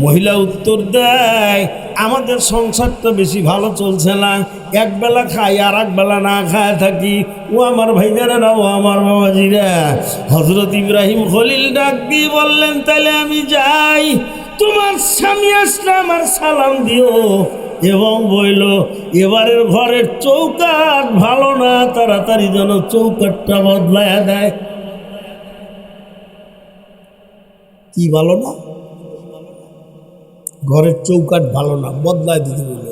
মহিলা উত্তর দেয়, আমাদের সংসারটা বেশি ভালো চলছে না, একবেলা খাই আর একবেলা না খায় থাকি। ও আমার ভাইজানেরা, ও আমার বাবাজিরা। হযরত ইব্রাহিম খলিল ডাক দিয়ে বললেন, তাহলে আমি যাই, তোমার স্বামী আসলে আমার সালাম দিও, এবং বইল এবারের ঘরের চৌকাঠ ভালো না, তাড়াতাড়ি যেন চৌকাঠটা বদলায় দেয়। কি ভালো না? ঘরের চৌকাঠ ভালো না, বদলায় দিতে বলল।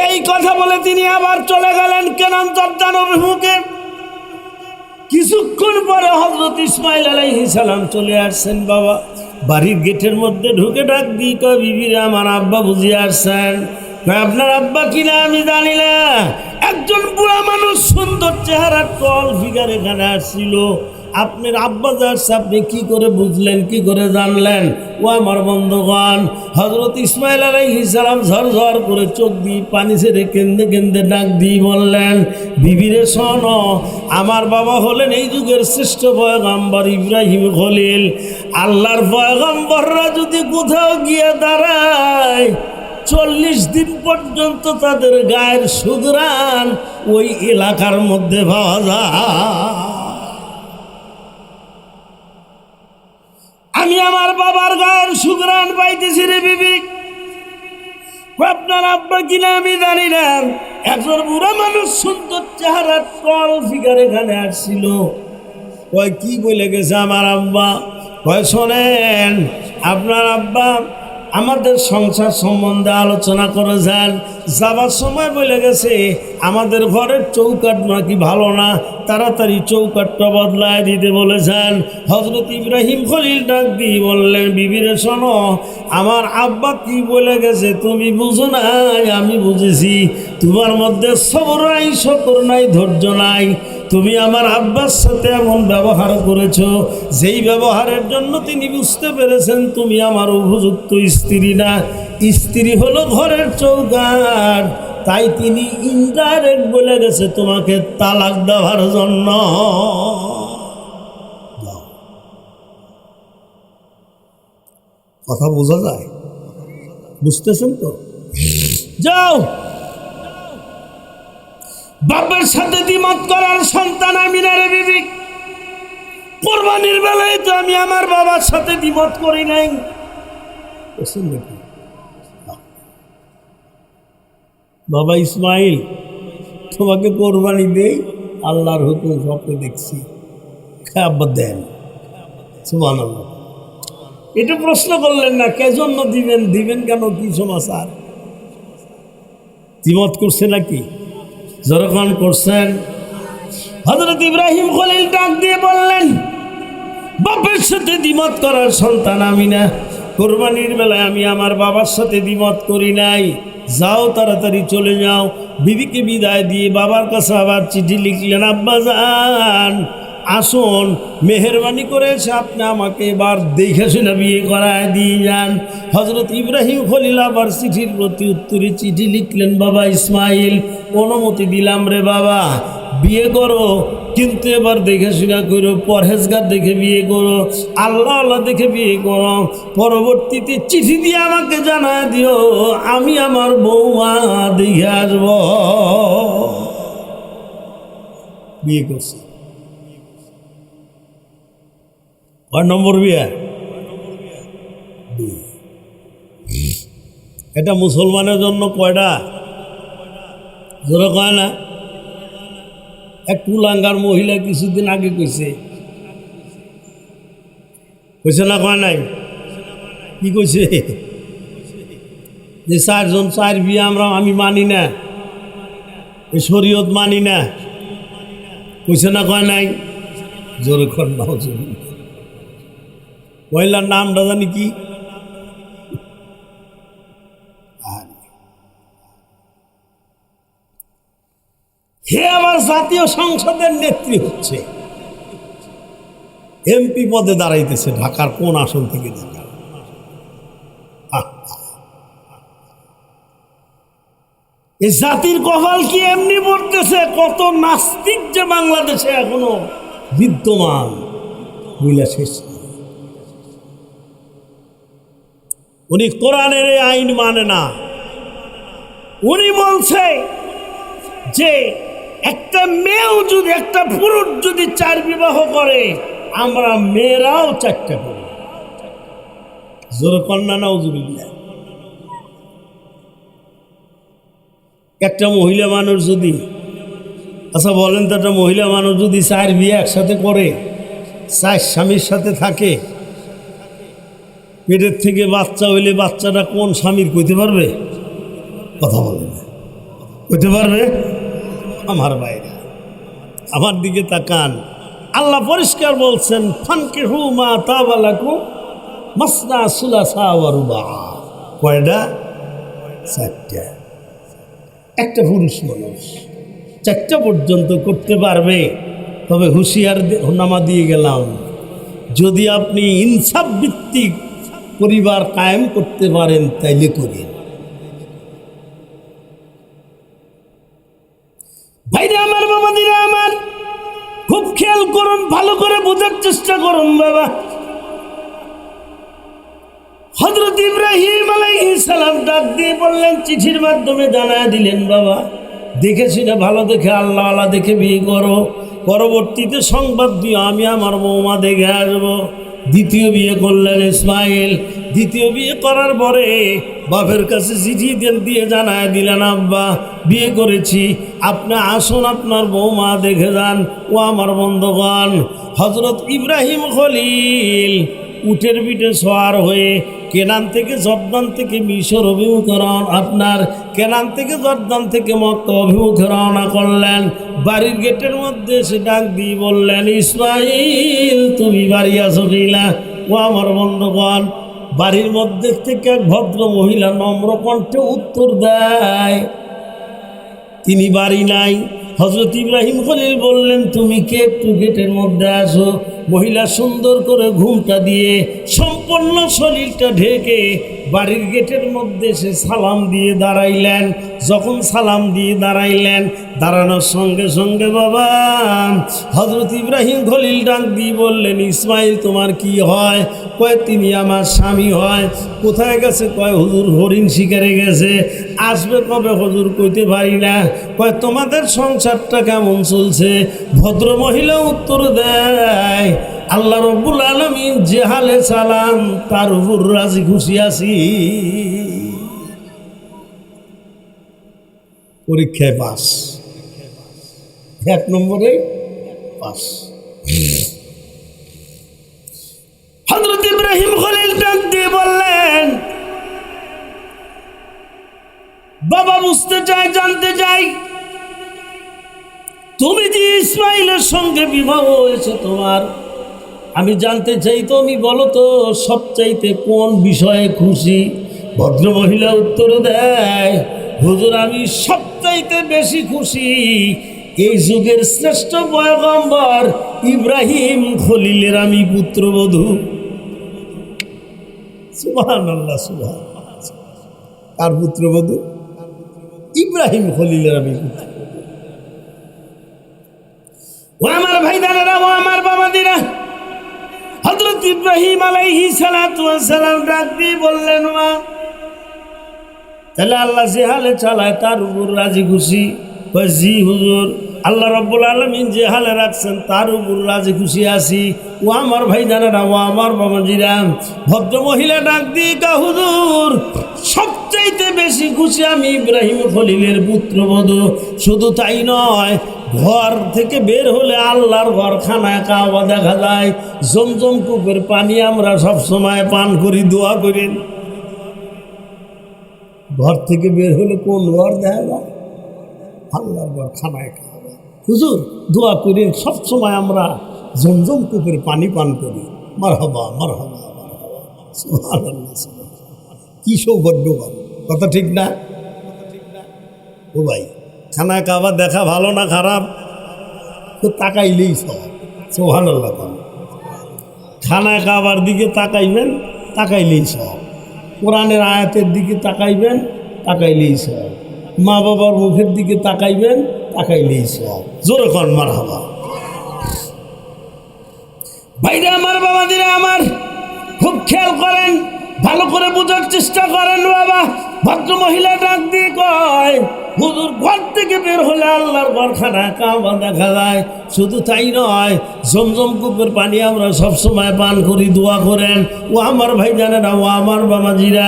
এই কথা বলে তিনি আবার চলে গেলেন কেনান জর্দান অভিমুখে। কিছুক্ষণ পরে হযরত ইসমাইল আলাইহিস সালাম চলে আসছেন। বাবা বাড়ির গেটের মধ্যে ঢুকে ডাক দিয়ে কয়, বিবিরে, আমার আব্বা বুঝি আসছেন। আপনার আব্বা কিনা আমি জানি না, একজন বুড়া মানুষ, সুন্দর চেহারা, টল ফিগার এখানে আসছিল। আপনার আব্বা যাচ্ছে, আপনি কি করে বুঝলেন, কি করে জানলেন? ও আমার বন্ধুগণ, হযরত ইসমাইল আলাইহিস সালাম ঝরঝর করে চোখ দিয়ে পানি ছেড়ে কেন্দে কেন্দে ডাক দিয়ে বললেন, বিবিরে শোনো, আমার বাবা হলেন এই যুগের শ্রেষ্ঠ পয়গম্বর ইব্রাহিম খলিল। আল্লাহর পয়গম্বররা যদি কোথাও গিয়ে দাঁড়ায়, 40 দিন পর্যন্ত তাদের গায়ের সুঘ্রাণ ওই এলাকার মধ্যে পাওয়া যায়। আমি আমার বাবার গায়ের সুঘ্রাণ পাইতেছি রে বিবি। আপনার আব্বা কিনা আমি জানি না, একজন বুড়া মানুষ, সুন্দর চেহারা, টল ফিগার এখানে আসছিল। কয়, কি বলে গেছে আমার আব্বা? কয়, শোনেন, আপনার আব্বা আমাদের সংসার সম্বন্ধে আলোচনা করেছেন, যাবার সময় বলে গেছে আমাদের ঘরের চৌকাঠ নাকি ভালো না, তাড়াতাড়ি চৌকাঠটা বদলায় দিতে বলেছেন। হযরত ইব্রাহিম খলিল ডাক দিয়ে বললেন, বিবিরে শোনো, আমার আব্বা কি বলে গেছে তুমি বুঝো নাই, আমি বুঝেছি। তোমার মধ্যে সবর নাই, শকর নাই, ধৈর্য নাই। তুমি আমার আব্বার সাথে এমন ব্যবহার করেছো, যেই ব্যবহারের জন্য তিনি বুঝতে পেরেছেন তুমি আমার উপযুক্ত স্ত্রী না। স্ত্রী হলো ঘরের চৌকাঠ, তাই তিনি ইনডাইরেক্ট বলে গেছে তোমাকে তালাক দেওয়ার জন্য। কথা বোঝা যায়? বুঝতেছেন তো? যাও, বাবার সাথে দ্বিমত করার সন্তান আমি না রে বিবি। কোরবানির বেলায় তো আমি আমার বাবার সাথে দ্বিমত করি নাই। বাবা ইসমাইল, তোমাকে কোরবানি দেই, আল্লাহর হুকুম স্বপ্নে দেখছি, আব্বা দেন। সুবহানাল্লাহ। এটা প্রশ্ন করলেন না, কে জন্য দিবেন? দিবেন কেন? কি সমাচার? দ্বিমত করছে নাকি? যখন করছেন, হযরত ইব্রাহিম খলিল ডাক দিয়ে বললেন, বাপের সাথে দ্বিমত করার সন্তান আমি না। কোরবানির বেলায় আমি আমার বাবার সাথে দ্বিমত করি নাই। যাও, তাড়াতাড়ি চলে যাও। বিবিকে বিদায় দিয়ে বাবার কাছে আবার চিঠি লিখলেন, আব্বা যান আসুন, মেহরবানি করে এসে আপনি আমাকে এবার দেখে শুনে বিয়ে করায় দিয়ে যান। হযরত ইব্রাহিম খলিল আবার চিঠির প্রতি উত্তরে চিঠি লিখলেন, বাবা ইসমাইল, অনুমতি দিলাম রে বাবা, বিয়ে করো, কিন্তু এবার দেখে শুনে করো, পরহেজগার দেখে বিয়ে করো, আল্লাহ আল্লাহ দেখে বিয়ে করো। পরবর্তীতে চিঠি দিয়ে আমাকে জানায় দিও, আমি আমার বৌমা দেখে আসব। বিয়ে করছে। কয় নম্বর বিয়ে? এটা মুসলমানের জন্য কয়টা? জোরে কয় না? এক কুলাঙ্গার মহিলা কিছুদিন আগে কইছে না, কয় নাই? কি কইছে? যে চারজন চার বিয়ে আমি মানি না, এই শরীয়ত মানি না, কইছে না, কয় নাই? জোরে কর না। মহিলার নামটা জানি কি? হে আমার জাতীয় সংসদের নেত্রী হচ্ছে, এমপি পদে দাঁড়াইতেছে ঢাকার কোন আসন থেকে? ঢাকা। এই জাতির কপাল কি এমনি পড়তেছে? কত নাস্তিক যে বাংলাদেশে এখনো বিদ্যমান, বুঝলা শেষ। উনি কোরআনের এই আইন মানে না। উনি বলছে যে একটা মেয়েও যদি, একটা পুরুষ যদি 4 বিবাহ করে, আমরা মেয়েরাও 4টা করি। জোর কন্যা নাউজুবিল্লাহ। একটা মহিলা মানুষ যদি, আচ্ছা বলেন তো, একটা মহিলা মানুষ যদি 4 বিয়ে একসাথে করে, 4 স্বামীর সাথে থাকে, পেটের থেকে বাচ্চা হইলে বাচ্চাটা কোন স্বামীর কইতে পারবে? কথা বলে না, কইতে পারবে? আমার বাইরে, আমার দিকে তাকান। আল্লাহ পরিষ্কার বলছেন, ফানকিহু মা তাবা লাকুম মাসনা সুলাসা ওয়া রুবা। কয়টা? 4টা। একটা পুরুষ মানুষ 4টা পর্যন্ত করতে পারবে। তবে হুঁশিয়ার নামা দিয়ে গেলাম, যদি আপনি ইনসাফ ভিত্তিক পরিবার কায়েম করতে পারেন তাইলে করেন। ভাইরা আমার, বাবাদিরা আমার, খুব খেয়াল করুন, ভালো করে বোঝার চেষ্টা করুন বাবা। হযরত ইব্রাহিম আলাইহিস সালাম ডাক দিয়ে বললেন, চিঠির মাধ্যমে জানায় দিলেন, বাবা দেখে শুনে ভালো দেখে আল্লাহ আল্লাহ দেখে বিয়ে করো। পরবর্তীতে সংবাদ দিও, আমি আমার বৌমা দেখে আসবো। দ্বিতীয় বিয়ে করলেন ইসমাইল। দ্বিতীয় বিয়ে করার পরে বাপের কাছে চিঠি দিয়ে জানায় দিলেন, আব্বা বিয়ে করেছি, আপনি আসুন, আপনার বৌমা দেখে যান। ও আমার বন্ধুগণ, হযরত ইব্রাহিম খলিল উটের পিঠে সওয়ার হয়ে কেনান থেকে জর্দান থেকে মিশর অভিমুখে রওনা, আপনার কেনান থেকে জর্দান থেকে মক্কা অভিমুখে রওনা করলেন। বাড়ির গেটের মধ্যে সে ডাক দিয়ে বললেন, ইসমাইল তুমি বাড়ি আছো কিনা? ও আমার বন্ধুগণ, বাড়ির মধ্যে থেকে এক ভদ্র মহিলা নম্র কণ্ঠে উত্তর দেয়, তিনি বাড়ি নাই। হযরত ইব্রাহিম খলিল বললেন, তুমি কে? একটু গেটের মধ্যে আসো। মহিলা সুন্দর করে ঘুমটা দিয়ে সম্পূর্ণ শরীরটা ঢেকে বাড়ির গেটের মধ্যে সে সালাম দিয়ে দাঁড়াইলেন। যখন সালাম দিয়ে দাঁড়াইলেন, দাঁড়ানোর সঙ্গে সঙ্গে বাবা হযরত ইব্রাহিম খলিল ডাক দিয়ে বললেন, ইসমাইল তোমার কি হয়? কয় তিনি আমার স্বামী হয়। কোথায় গেছে? কয় হুজুর হরিণ শিকারে গেছে। আসবে কবে হুজুর? কইতে পারি না। কয় তোমাদের সংসারটা কেমন চলছে? ভদ্র মহিলা উত্তর দেয়, আল্লাহ রব্বুল আলামিন যে হালে চালান তার উপর রাজি খুশি আছি। পরীক্ষায় পাস, 1 নম্বরে পাস। হযরত ইব্রাহিম খলিল ডাক দিয়ে বললেন, বাবা বুঝতে চাই, জানতে চাই তুমি যে ইসমাইলের সঙ্গে বিবাহ হয়েছে তোমার, আমি জানতে চাই তুমি বলো তো সবচাইতে কোন বিষয়ে খুশি? ভদ্রমহিলা উত্তর দেয়, হুজুর আমি সবচাইতে বেশি খুশি এই যুগের শ্রেষ্ঠ পয়গম্বর ইব্রাহিম খলিলের আমি পুত্রবধূ। সুবহানাল্লাহ, সুবহানাল্লাহ। কার পুত্রবধূ? ইব্রাহিম খলিলের আমি পুত্র। ও আমার ভাই দাদারা, ও আমার বাবাদিরা, হযরত ইব্রাহিম আলাইহিস সালাতু ওয়াস সালাম ডাক দিয়ে বললেন, মা তাহলে আল্লাহ যে হালে চালায় তার উপর রাজি খুশি? জি হুজুর, আল্লাহ রাব্বুল আলামিন যে হালে রাখছেন তার উপর রাজি খুশি আছি। ও আমার ভাই জানেরা, ও আমার বাবাজিরা, ভদ্র মহিলা ডাক দিয়ে কা হুজুর সবচাইতে বেশি খুশি আমি ইব্রাহিম খলিলের পুত্রবধূ। শুধু তাই নয়, ঘর থেকে বের হলে আল্লাহর ঘর খানায় কাবা দেখা যায়, জমজম কূপের পানি আমরা সব সময় পান করি, দোয়া করি। ঘর থেকে বের হলে কোন ঘর দেখা যায়? আল্লাহর ঘর খানায় কাবা। হুজুর দোয়া করি, সব সময় আমরা জমজম কূপের পানি পান করি। মারহাবা মারহাবা মারহাবা, সুবহানাল্লাহ, সুবহানাল্লাহ। কি সৌভাগ্যবান, কথা ঠিক না? ও ভাই, খানায় কাবা দেখা ভালো না খারাপ? তো তাকাইলেই সব। সুবহানাল্লাহ। খানায় কাবার দিকে তাকাইবেন, তাকাইলেই সব। কোরআনের আয়াতের দিকে তাকাইবেন, তাকাইলেই সব। মা বাবার মুখের দিকে তাকাইবেন, তাকাইলেই সব। জোরে কর মারহাবা। ভাইরা আমার, বাবাদিরা আমার, খুব খেয়াল করেন, ভালো করে বোঝার চেষ্টা করেন বাবা। ভদ্র মহিলা ডাক দিয়ে কয়, হুজুর ঘর থেকে বের হলে আল্লাহর ঘরখানা কাবা দেখা যায়। শুধু তাই নয়, জমজম কূপের পানি আমরা সবসময় পান করি, দোয়া করেন। ও আমার ভাই জানেরা, ও আমার বাবাজিরা,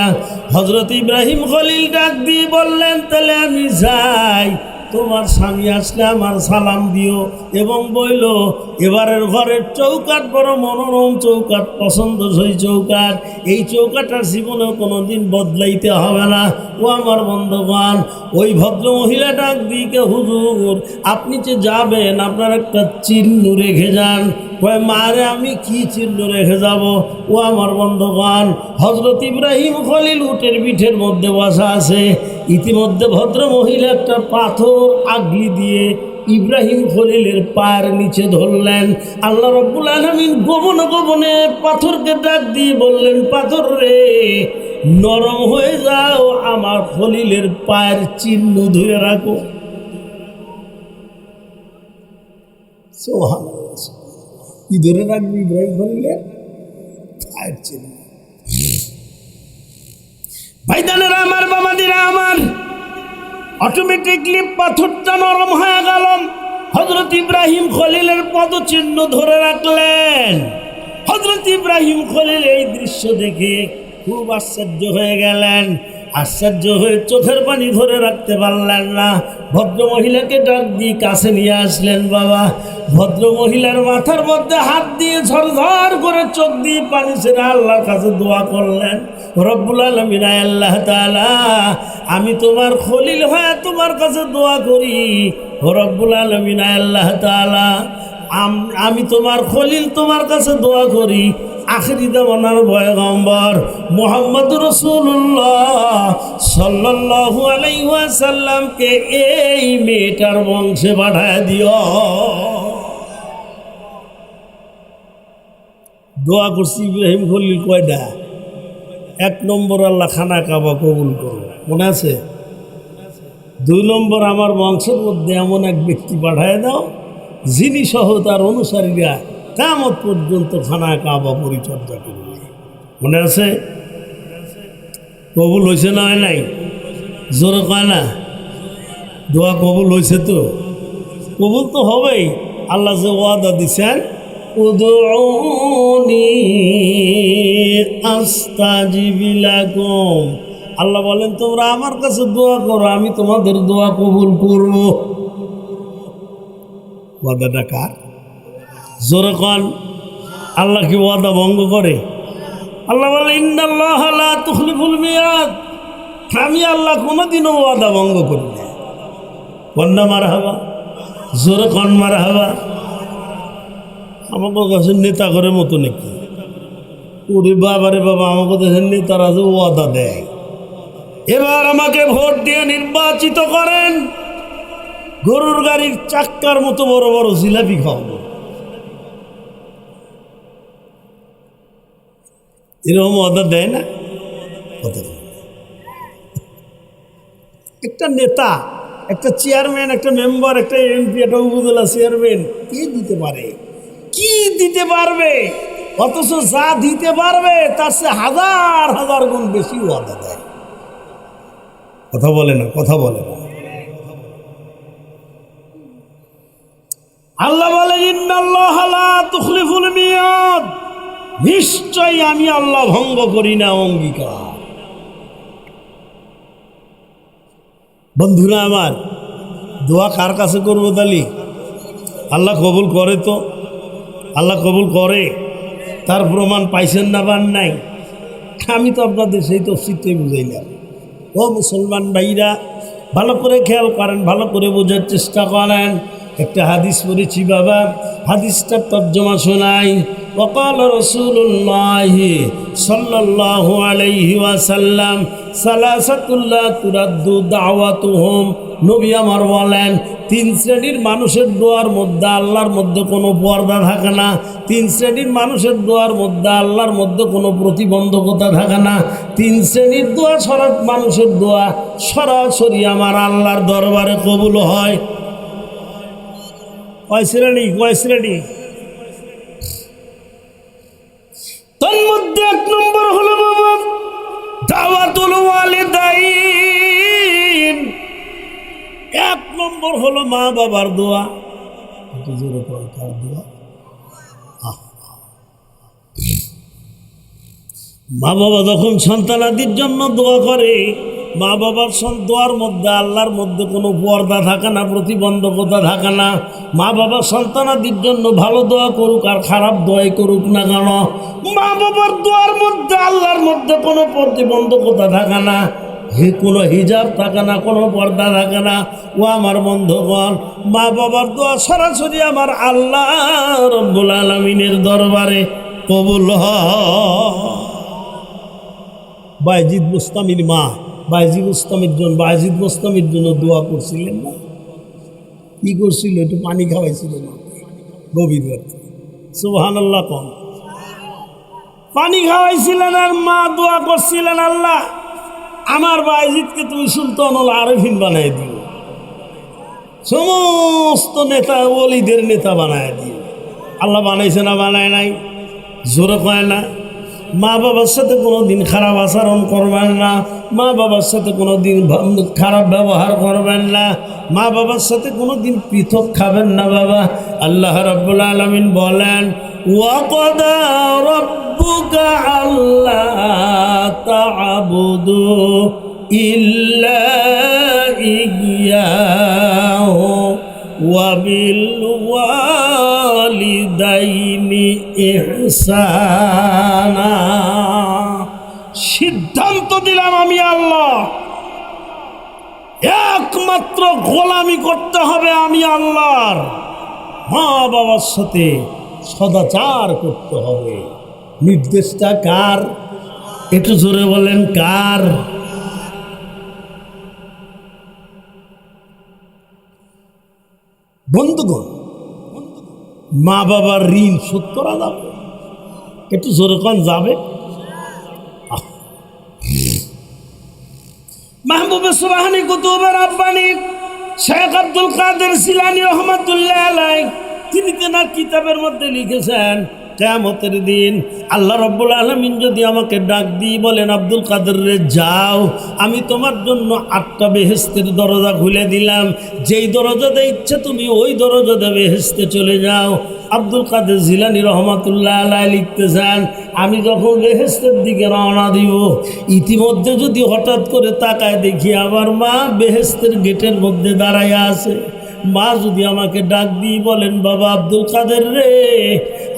হযরত ইব্রাহিম খলিল ডাক দিয়ে বললেন, তাহলে আমি যাই, তোমার স্বামী আসলে আমার সালাম দিও এবং বইল এবারের ঘরের চৌকাট বড় মনোরম চৌকাট, পছন্দসই চৌকাট। এই চৌকাটার জীবনেও কোনো দিন বদলাইতে হবে না। ও আমার বন্ধুগণ, ওই ভদ্র মহিলা ডাক দিকে, হুজুর আপনি যে যাবেন আপনার একটা চিহ্ন রেখে যান। কয় মারে আমি কি চিহ্ন রেখে যাব? ও আমার বন্ধুগণ, হযরত ইব্রাহিম খলিল উটের পিঠের মধ্যে বসা আছে। ইতিমধ্যে ভদ্র মহিলা একটা পাথর আগলি দিয়ে ইব্রাহিম খলিলের পায়ের নিচে ধরলেন। আল্লাহ রাব্বুল আলামিন গোপনে গোপনে পাথরকে ডাক দিয়ে বললেন, পাথর রে নরম হয়ে যাও, আমার খলিলের পায়ের চিহ্ন ধরে রাখো। সুবহানাল্লাহ। কি ধরে রাখবি ইব্রাহিম খলিলের পায়ের চিহ্ন? ভাইদানেরা আমার, বাবাদিরা আমার, অটোমেটিকলি পাথরটা নরম হয়ে গেল। হযরত ইব্রাহিম খলিলের পদচিহ্ন ধরে রাখলেন। হযরত ইব্রাহিম খলিল এই দৃশ্য দেখে খুব আশ্চর্য হয়ে গেলেন। আশ্চর্য হয়ে চোখের পানি ধরে রাখতে পারলেন না। ভদ্র মহিলাকে ডাক দিয়ে কাছে নিয়ে আসলেন। বাবা, ভদ্র মহিলার মাথার মধ্যে হাত দিয়ে ঝরঝর করে চোখ দিয়ে পানি ছেড়ে আল্লাহর কাছে দোয়া করলেন, রব্বুল আলামিন, আল্লাহ তাআলা আমি তোমার খলিল হয়ে তোমার কাছে দোয়া করি। রব্বুল আলামিন, আল্লাহ তাআলা আমি তোমার খলিল তোমার কাছে দোয়া করি। আখিরি জামানার পয়গম্বর মুহাম্মদুর রাসূলুল্লাহ সাল্লাল্লাহু আলাইহি ওয়াসাল্লামকে এই মেয়েটার বংশে পাঠায় দিও। দোয়া করছি ইব্রাহিম খলিল কয়টা? 1 নম্বর আল্লাহ খানা কাবা কবুল করো, মনে আছে? 2 নম্বর আমার বংশের মধ্যে এমন এক ব্যক্তি পাঠায় দাও যিনি সহ তার অনুসারীরা কিয়ামত পর্যন্ত খানা কাবা পরিচর্যা করবে, মনে আছে? কবুল হয়েছে না হয় নাই? জোরে কয় না? দোয়া কবুল হয়েছে তো? কবুল তো হবেই। আল্লাহ যে ওয়াদা দিছেন, উদউনি আস্তাজিব লাকুম, আল্লাহ বলেন তোমরা আমার কাছে দোয়া করো, আমি তোমাদের দোয়া কবুল করব। ওয়াদাটা কার? জোরে কন। আল্লাহ কি ওয়াদা ভঙ্গ করে? আল্লাহ বলে ইন্নাল্লাহ লা তুখলিফুল মিয়াদ, আমি আল্লাহ কোনোদিনও ওয়াদা ভঙ্গ করি না। বন্যা মারহাবা। জোরে কন মারহাবা। আমাকে কাছে নেতা করে মতো নাকি? ওরে বাবারে বাবা, আমাকে দেশের নেতারা যে ওয়াদা দেয়, এবার আমাকে ভোট দিয়ে নির্বাচিত করেন, গরুর গাড়ির চাক্কার মতো বড় বড় জিলাপি খাওয়াবো। এরকম ওয়াদা দেয় না? একটা নেতা, একটা চেয়ারম্যান, একটা মেম্বার, একটা এমপি, একটা উপজেলা চেয়ারম্যান কে দিতে পারে? কি দিতে পারবে? অথচ যা দিতে পারবে তার সে হাজার হাজার গুণ বেশি ওয়াদা দেয়। কথা বলে না, কথা বলে না। আল্লাহ বলে ইন্নাল্লাহ লা তুখলিফুল মিয়াদ, নিশ্চয়ই আমি আল্লাহ ভঙ্গ করি না অঙ্গীকার। বন্ধুরা আমার, দোয়া কার কাছে করবো তালি? আল্লাহ কবুল করে তো? আল্লাহ কবুল করে, তার প্রমাণ পাইছেন না? পান নাই? আমি তো আপনাদের সেই তফসিরটাই বুঝাইলাম। ও মুসলমান ভাইরা, ভালো করে খেয়াল করেন, ভালো করে বোঝার চেষ্টা করেন। একটা হাদিস পড়েছি বাবা, হাদিসটার তর্জমা শোনাই। ওয়াকাল রাসূলুল্লাহি সাল্লাল্লাহু আলাইহি ওয়াসাল্লাম সালাসাতুল্লাহ তুরাদ্দু দাওয়াতুহুম, নবী আমার বলেন, তিন শ্রেণীর মানুষের দোয়ার মধ্যে আল্লাহর মধ্যে কোনো পর্দা থাকে না। তিন শ্রেণীর মানুষের দোয়ার মধ্যে আল্লাহর মধ্যে কোনো প্রতিবন্ধকতা থাকে না। তিন শ্রেণীর দোয়া মানুষের দোয়া সরাসরি আমার আল্লাহর দরবারে কবুল হয়। কয় শ্রেণী? কয় শ্রেণী? তন্মধ্যে এক নম্বর হলো বাবা দাওয়াতুল ওয়ালিদাইন। এক নম্বর হলো মা বাবার দোয়া। মা বাবা যখন সন্তানাদির জন্য দোয়া করে, মা বাবার দোয়ার মধ্যে আল্লাহর মধ্যে কোনো পর্দা থাকে না, প্রতিবন্ধকতা থাকে না। মা বাবা সন্তানাদির জন্য ভালো দোয়া করুক আর খারাপ দোয়াই করুক না কেন, মা বাবার দোয়ার মধ্যে আল্লাহর মধ্যে কোনো প্রতিবন্ধকতা থাকে না, কোনো হিজাব থাকে না, কোনো পর্দা থাকে না। ও আমার বন্ধুগণ, মা বাবার দোয়া সরাসরি আমার আল্লাহ রব্বুল আলামিনের দরবারে কবুল হয়। বায়েজিদ বুস্তামির মা বায়েজিদ বুস্তামির জন্য দোয়া করছিলেন না? কি করছিল? একটু পানি খাওয়াইছিল না গভীর রাতে। সুবহানাল্লাহ কম। পানি খাওয়াইছিলেন আর মা দোয়া করছিলেন, আল্লাহ আমার বায়েজিদকে তুমি সুলতানুল আরিফিন বানায় দিও, সমস্ত নেতা ওলিদের নেতা বানায় দিও। আল্লাহ বানাইছে না? বানায় নাই? জোরে কয় না? মা বাবার সাথে কোনো দিন খারাপ আচরণ করবেন না, মা বাবার সাথে কোনো দিন খারাপ ব্যবহার করবেন না, মা বাবার সাথে কোনো দিন পৃথক খাবেন না বাবা। আল্লাহ রাব্বুল আলামিন বলেন, ওয়াকাদা রাব্বুকা আল্লা তা'বুদু ইল্লা ইয়্যাহু ওয়া বিল ওয়ালিদাইনি ইহসানা। সিদ্ধান্ত দিলাম আমি আল্লাহ, একমাত্র গোলামি করতে হবে আমি আল্লাহর, মা বাবার সাথে সদাচার করতে হবে। নির্দেশটা কার? একটু জোরে বলেন, কার? বন্ধুগণ, মা বাবার ঋণ শোধ করা যাবে? একটু জোরে কোন যাবে? মাহবুবে সুবহানী কুতুবে রাব্বানী শেখ আব্দুল কাদের জিলানী রহমাতুল্লাহ আলাইহি, তিনি তার কিতাবের মধ্যে লিখেছেন, কিয়ামতের দিন আল্লাহ রাব্বুল আলামিন যদি আমাকে ডাক দিয়ে বলেন, আব্দুল কাদের রে যাও, আমি তোমার জন্য 8টা বেহেশতের দরজা খুলে দিলাম, যেই দরজাতে ইচ্ছে তুমি ওই দরজাতে বেহেশতে চলে যাও। আব্দুল কাদের জিলানী রহমাতুল্লাহ আলাইহি লিখতেছেন, আমি যখন বেহেশতের দিকে রওনা দিব, ইতিমধ্যে যদি হঠাৎ করে তাকায় দেখি আমার মা বেহেশতের গেটের মধ্যে দাঁড়াইয়া আছে, মা যদি আমাকে ডাক দিয়ে বলেন, বাবা আব্দুল কাদের রে,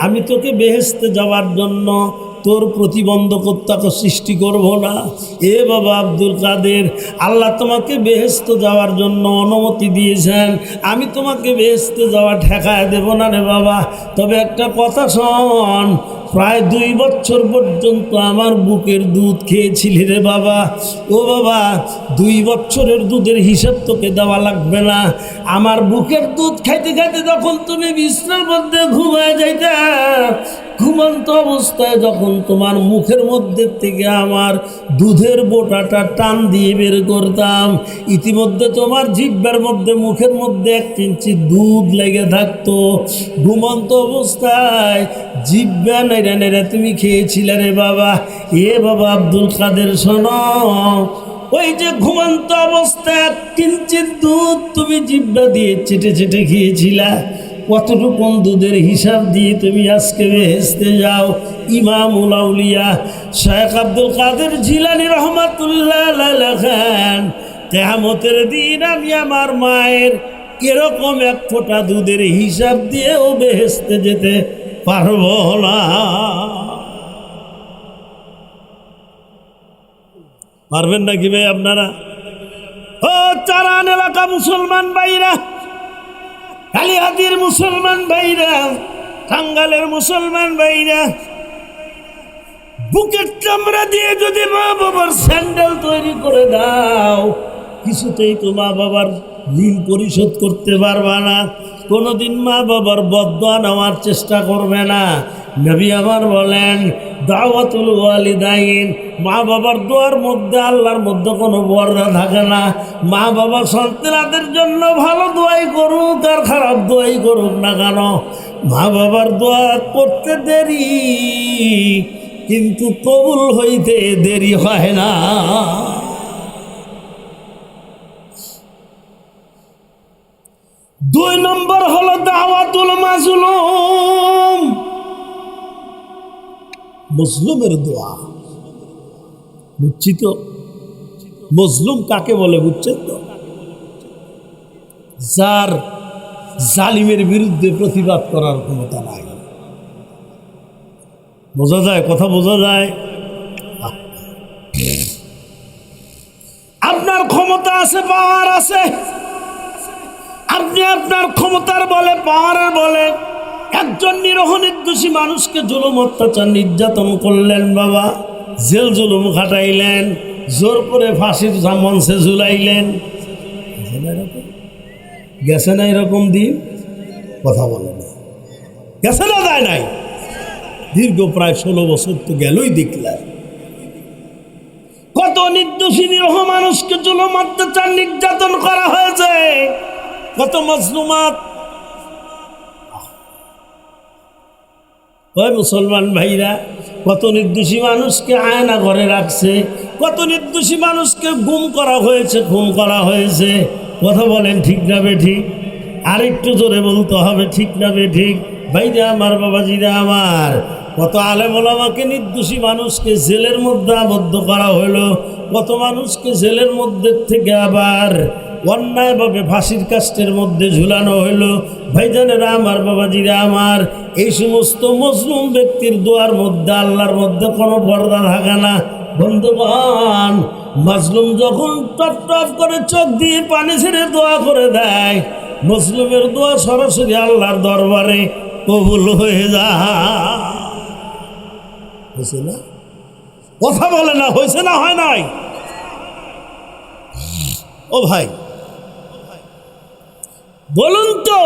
আমি তোকে বেহেশতে যাওয়ার জন্য তোর প্রতিবন্ধকতাকে সৃষ্টি করব না। এ বাবা আব্দুল কাদের, আল্লাহ তোমাকে বেহেশতে যাওয়ার জন্য অনুমতি দিয়েছেন, আমি তোমাকে বেহেশতে যাওয়া ঠেকায় দেব না রে বাবা। তবে একটা কথা শোন, প্রায় 2 বছর পর্যন্ত আমার বুকের দুধ খেয়েছিলি রে বাবা। ও বাবা, 2 বছরের দুধের হিসাব তোকে দেওয়া লাগবে না। আমার বুকের দুধ খাইতে খাইতে যখন তুমি বিছনার মধ্যে ঘুমায় যাইতে, ঘুমন্ত অবস্থায় যখন তোমার মুখের মধ্যে থেকে আমার দুধের বোটাটা টান দিয়ে বের করতাম, ইতিমধ্যে তোমার জিহ্বার মধ্যে মুখের মধ্যে 1 ইঞ্চি দুধ লেগে থাকতো। ঘুমন্ত অবস্থায় জিহ্বা নেড়ে নেড়ে তুমি খেয়েছিলে রে বাবা। এ বাবা আব্দুল কাদের শোনো, ওই যে ঘুমন্ত অবস্থায় 1 ইঞ্চি দুধ তুমি জিহ্বা দিয়ে চেটে চেটে খেয়েছিলা, কতটুকু দুধের হিসাব দিয়ে তুমি আজকে বেহেশতে যাও। ইমামুল আউলিয়া শেখ আব্দুল কাদের জিলানী রহমাতুল্লাহ আলাইহি লেখেন, কিয়ামতের দিন আমি আমার মায়ের এরকম 1 ফোঁটা দুধের হিসাব দিয়েও বেহেশতে যেতে পারবো না। পারবেন নাকি ভাই আপনারা? ও চারান এলাকা মুসলমান ভাইরা, কালিহাতির মুসলমান ভাইরা, টাঙ্গালের মুসলমান ভাইরা, বুকের চামড়া দিয়ে যদি মা বাবার স্যান্ডেল তৈরি করে দাও, কিছুতেই তো মা বাবার ঋণ পরিশোধ করতে পারবা না। কোনোদিন মা বাবার বদদোয়া নেওয়ার চেষ্টা করবে না। নবী আমার বলেন, দাওয়াতুল ওয়ালিদাইন, মা বাবার দোয়ার মধ্যে আল্লাহর মধ্যে কোনো বর্ণা থাকে না। মা বাবা সন্তানদের জন্য ভালো দোয়াই করুক আর খারাপ দোয়াই করুক না কেন, মা বাবার দোয়া করতে দেরি কিন্তু কবুল হইতে দেরি হয় না। 2 নম্বর হলো দাওয়াতুল মাজলুম, মজলুমের দোয়া। বুঝছি তো মজলুম কাকে বলে? বুঝছেন তো? যার জালিমের বিরুদ্ধে প্রতিবাদ করার ক্ষমতা নাই। বোঝা যায়? কথা বোঝা যায়? আপনার ক্ষমতা আছে, পাওয়ার আছে, আপনি আপনার ক্ষমতার বলে, পাওয়ারের বলে একজন নিরহ নির্দোষী মানুষকে জুলুম, অত্যাচার, নির্যাতন করলেন বাবা, জেল জুলুম খাটাইলেন, জোর করে ফাঁসির মঞ্চে ঝুলাইলেন। গেছে না এরকম দিন? কথা বলে না, গেছে না? যায় নাই? দীর্ঘ প্রায় 16 বছর তো গেলই দেখলাম। কত নির্দোষী নিরহ মানুষকে জুলুম, অত্যাচার, নির্যাতন করা হয়েছে, কত মজলুমাত। ওই মুসলমান ভাইরা, কত নির্দোষী মানুষকে আয়না ঘরে রাখছে, কত নির্দোষী মানুষকে গুম করা হয়েছে, খুন করা হয়েছে। কথা বলেন ঠিক না বেঠিক? আর একটু জোরে বলতে হবে, ঠিক না বেঠিক? ভাইরা আমার, বাবাজিরা আমার, কত আলেম ওলামাকে, নির্দোষী মানুষকে জেলের মধ্যে আবদ্ধ করা হলো, কত মানুষকে জেলের মধ্যে থেকে আবার অন্যায়ভাবে ফাঁসির কাষ্ঠের মধ্যে ঝুলানো হইলো। ভাইজানেরা আমার, বাবাজিরা আমার, এই সমস্ত মজলুম ব্যক্তির দোয়ার মধ্যে আল্লাহর মধ্যে কোনো পর্দা থাকে না। বন্ধুগণ, মাজলুম যখন টপ টপ করে চোখ দিয়ে পানি ছেড়ে দোয়া করে দেয়, মজলুমের দোয়া সরাসরি আল্লাহর দরবারে কবুল হয়ে যায়। হয়েছে না? কথা বলে না, হয়েছে না? হয় নাই? ও ভাই বলুন তো,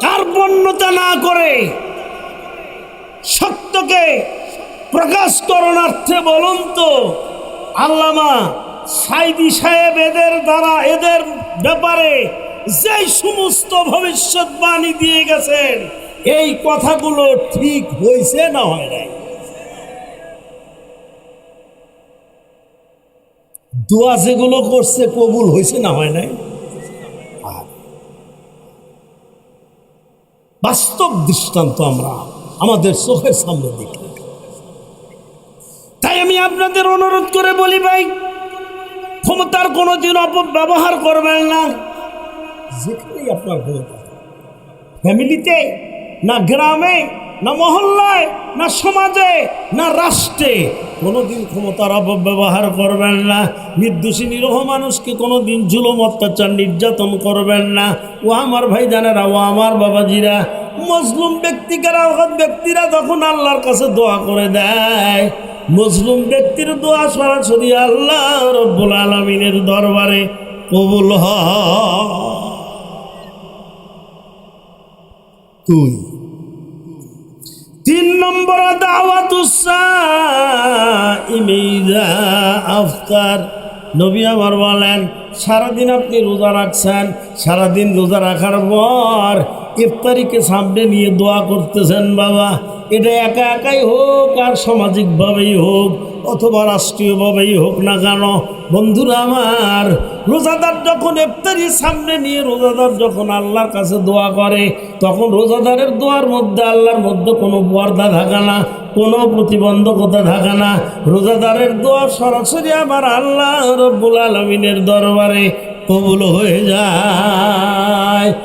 কার্পণ্যতা না করে সত্যকে প্রকাশ করণার্থে বলুন তো, আল্লামা সাইদি সাহেব এদের দ্বারা, এদের ব্যাপারে যে সমস্ত ভবিষ্যৎবাণী দিয়ে গেছেন, এই কথাগুলো ঠিক হয়েছে না হয় নাই? দোয়া যেগুলো করছে কবুল হয়েছে না হয় নাই? বাস্তব দৃষ্টান্ত আমরা আমাদের চোখের সামনে দেখি। তাই আমি আপনাদের অনুরোধ করে বলি, ভাই, ক্ষমতার কোনোদিন অপব্যবহার করবেন না। যেখানেই আপনার ক্ষমতা, ফ্যামিলিতে না গ্রামে না মহল্লায়, না সমাজে, না রাষ্ট্রে কোনোদিন ক্ষমতার অপব্যবহার করবেন না। নির্দোষী নিরহ মানুষকে কোনোদিন জুলুম অত্যাচার নির্যাতন করবেন না। ও আমার ভাই জানেরা, ও আমার বাবাজিরা, মজলুম ব্যক্তিরা যখন আল্লাহর কাছে দোয়া করে দেয়, মজলুম ব্যক্তির দোয়া সরাসরি আল্লাহ রব্বুল আলামিনের দরবারে কবুল হয়। তুই 3 নম্বর দাওয়াতুস সাইমি ইযা আফতার। নবী আমার বলেন, সারাদিন আপনি রোজা রাখছেন, সারাদিন রোজা রাখার পর ইফতারিকে সামনে নিয়ে দোয়া করতেছেন। বাবা, এটা একা একাই হোক আর সামাজিকভাবেই হোক অথবা রাষ্ট্রীয়ভাবেই হোক না কেন, বন্ধুরা আমার, রোজাদার যখন ইফতারির সামনে নিয়ে রোজাদার যখন আল্লাহর কাছে দোয়া করে, তখন রোজাদারের দোয়ার মধ্যে আল্লাহর মধ্যে কোনো পর্দা থাকে না, কোনো প্রতিবন্ধকতা থাকে না। রোজাদারের দোয়া সরাসরি আমার আল্লাহ রব্বুল আলামিনের দরবারে কবুল হয়ে যায়।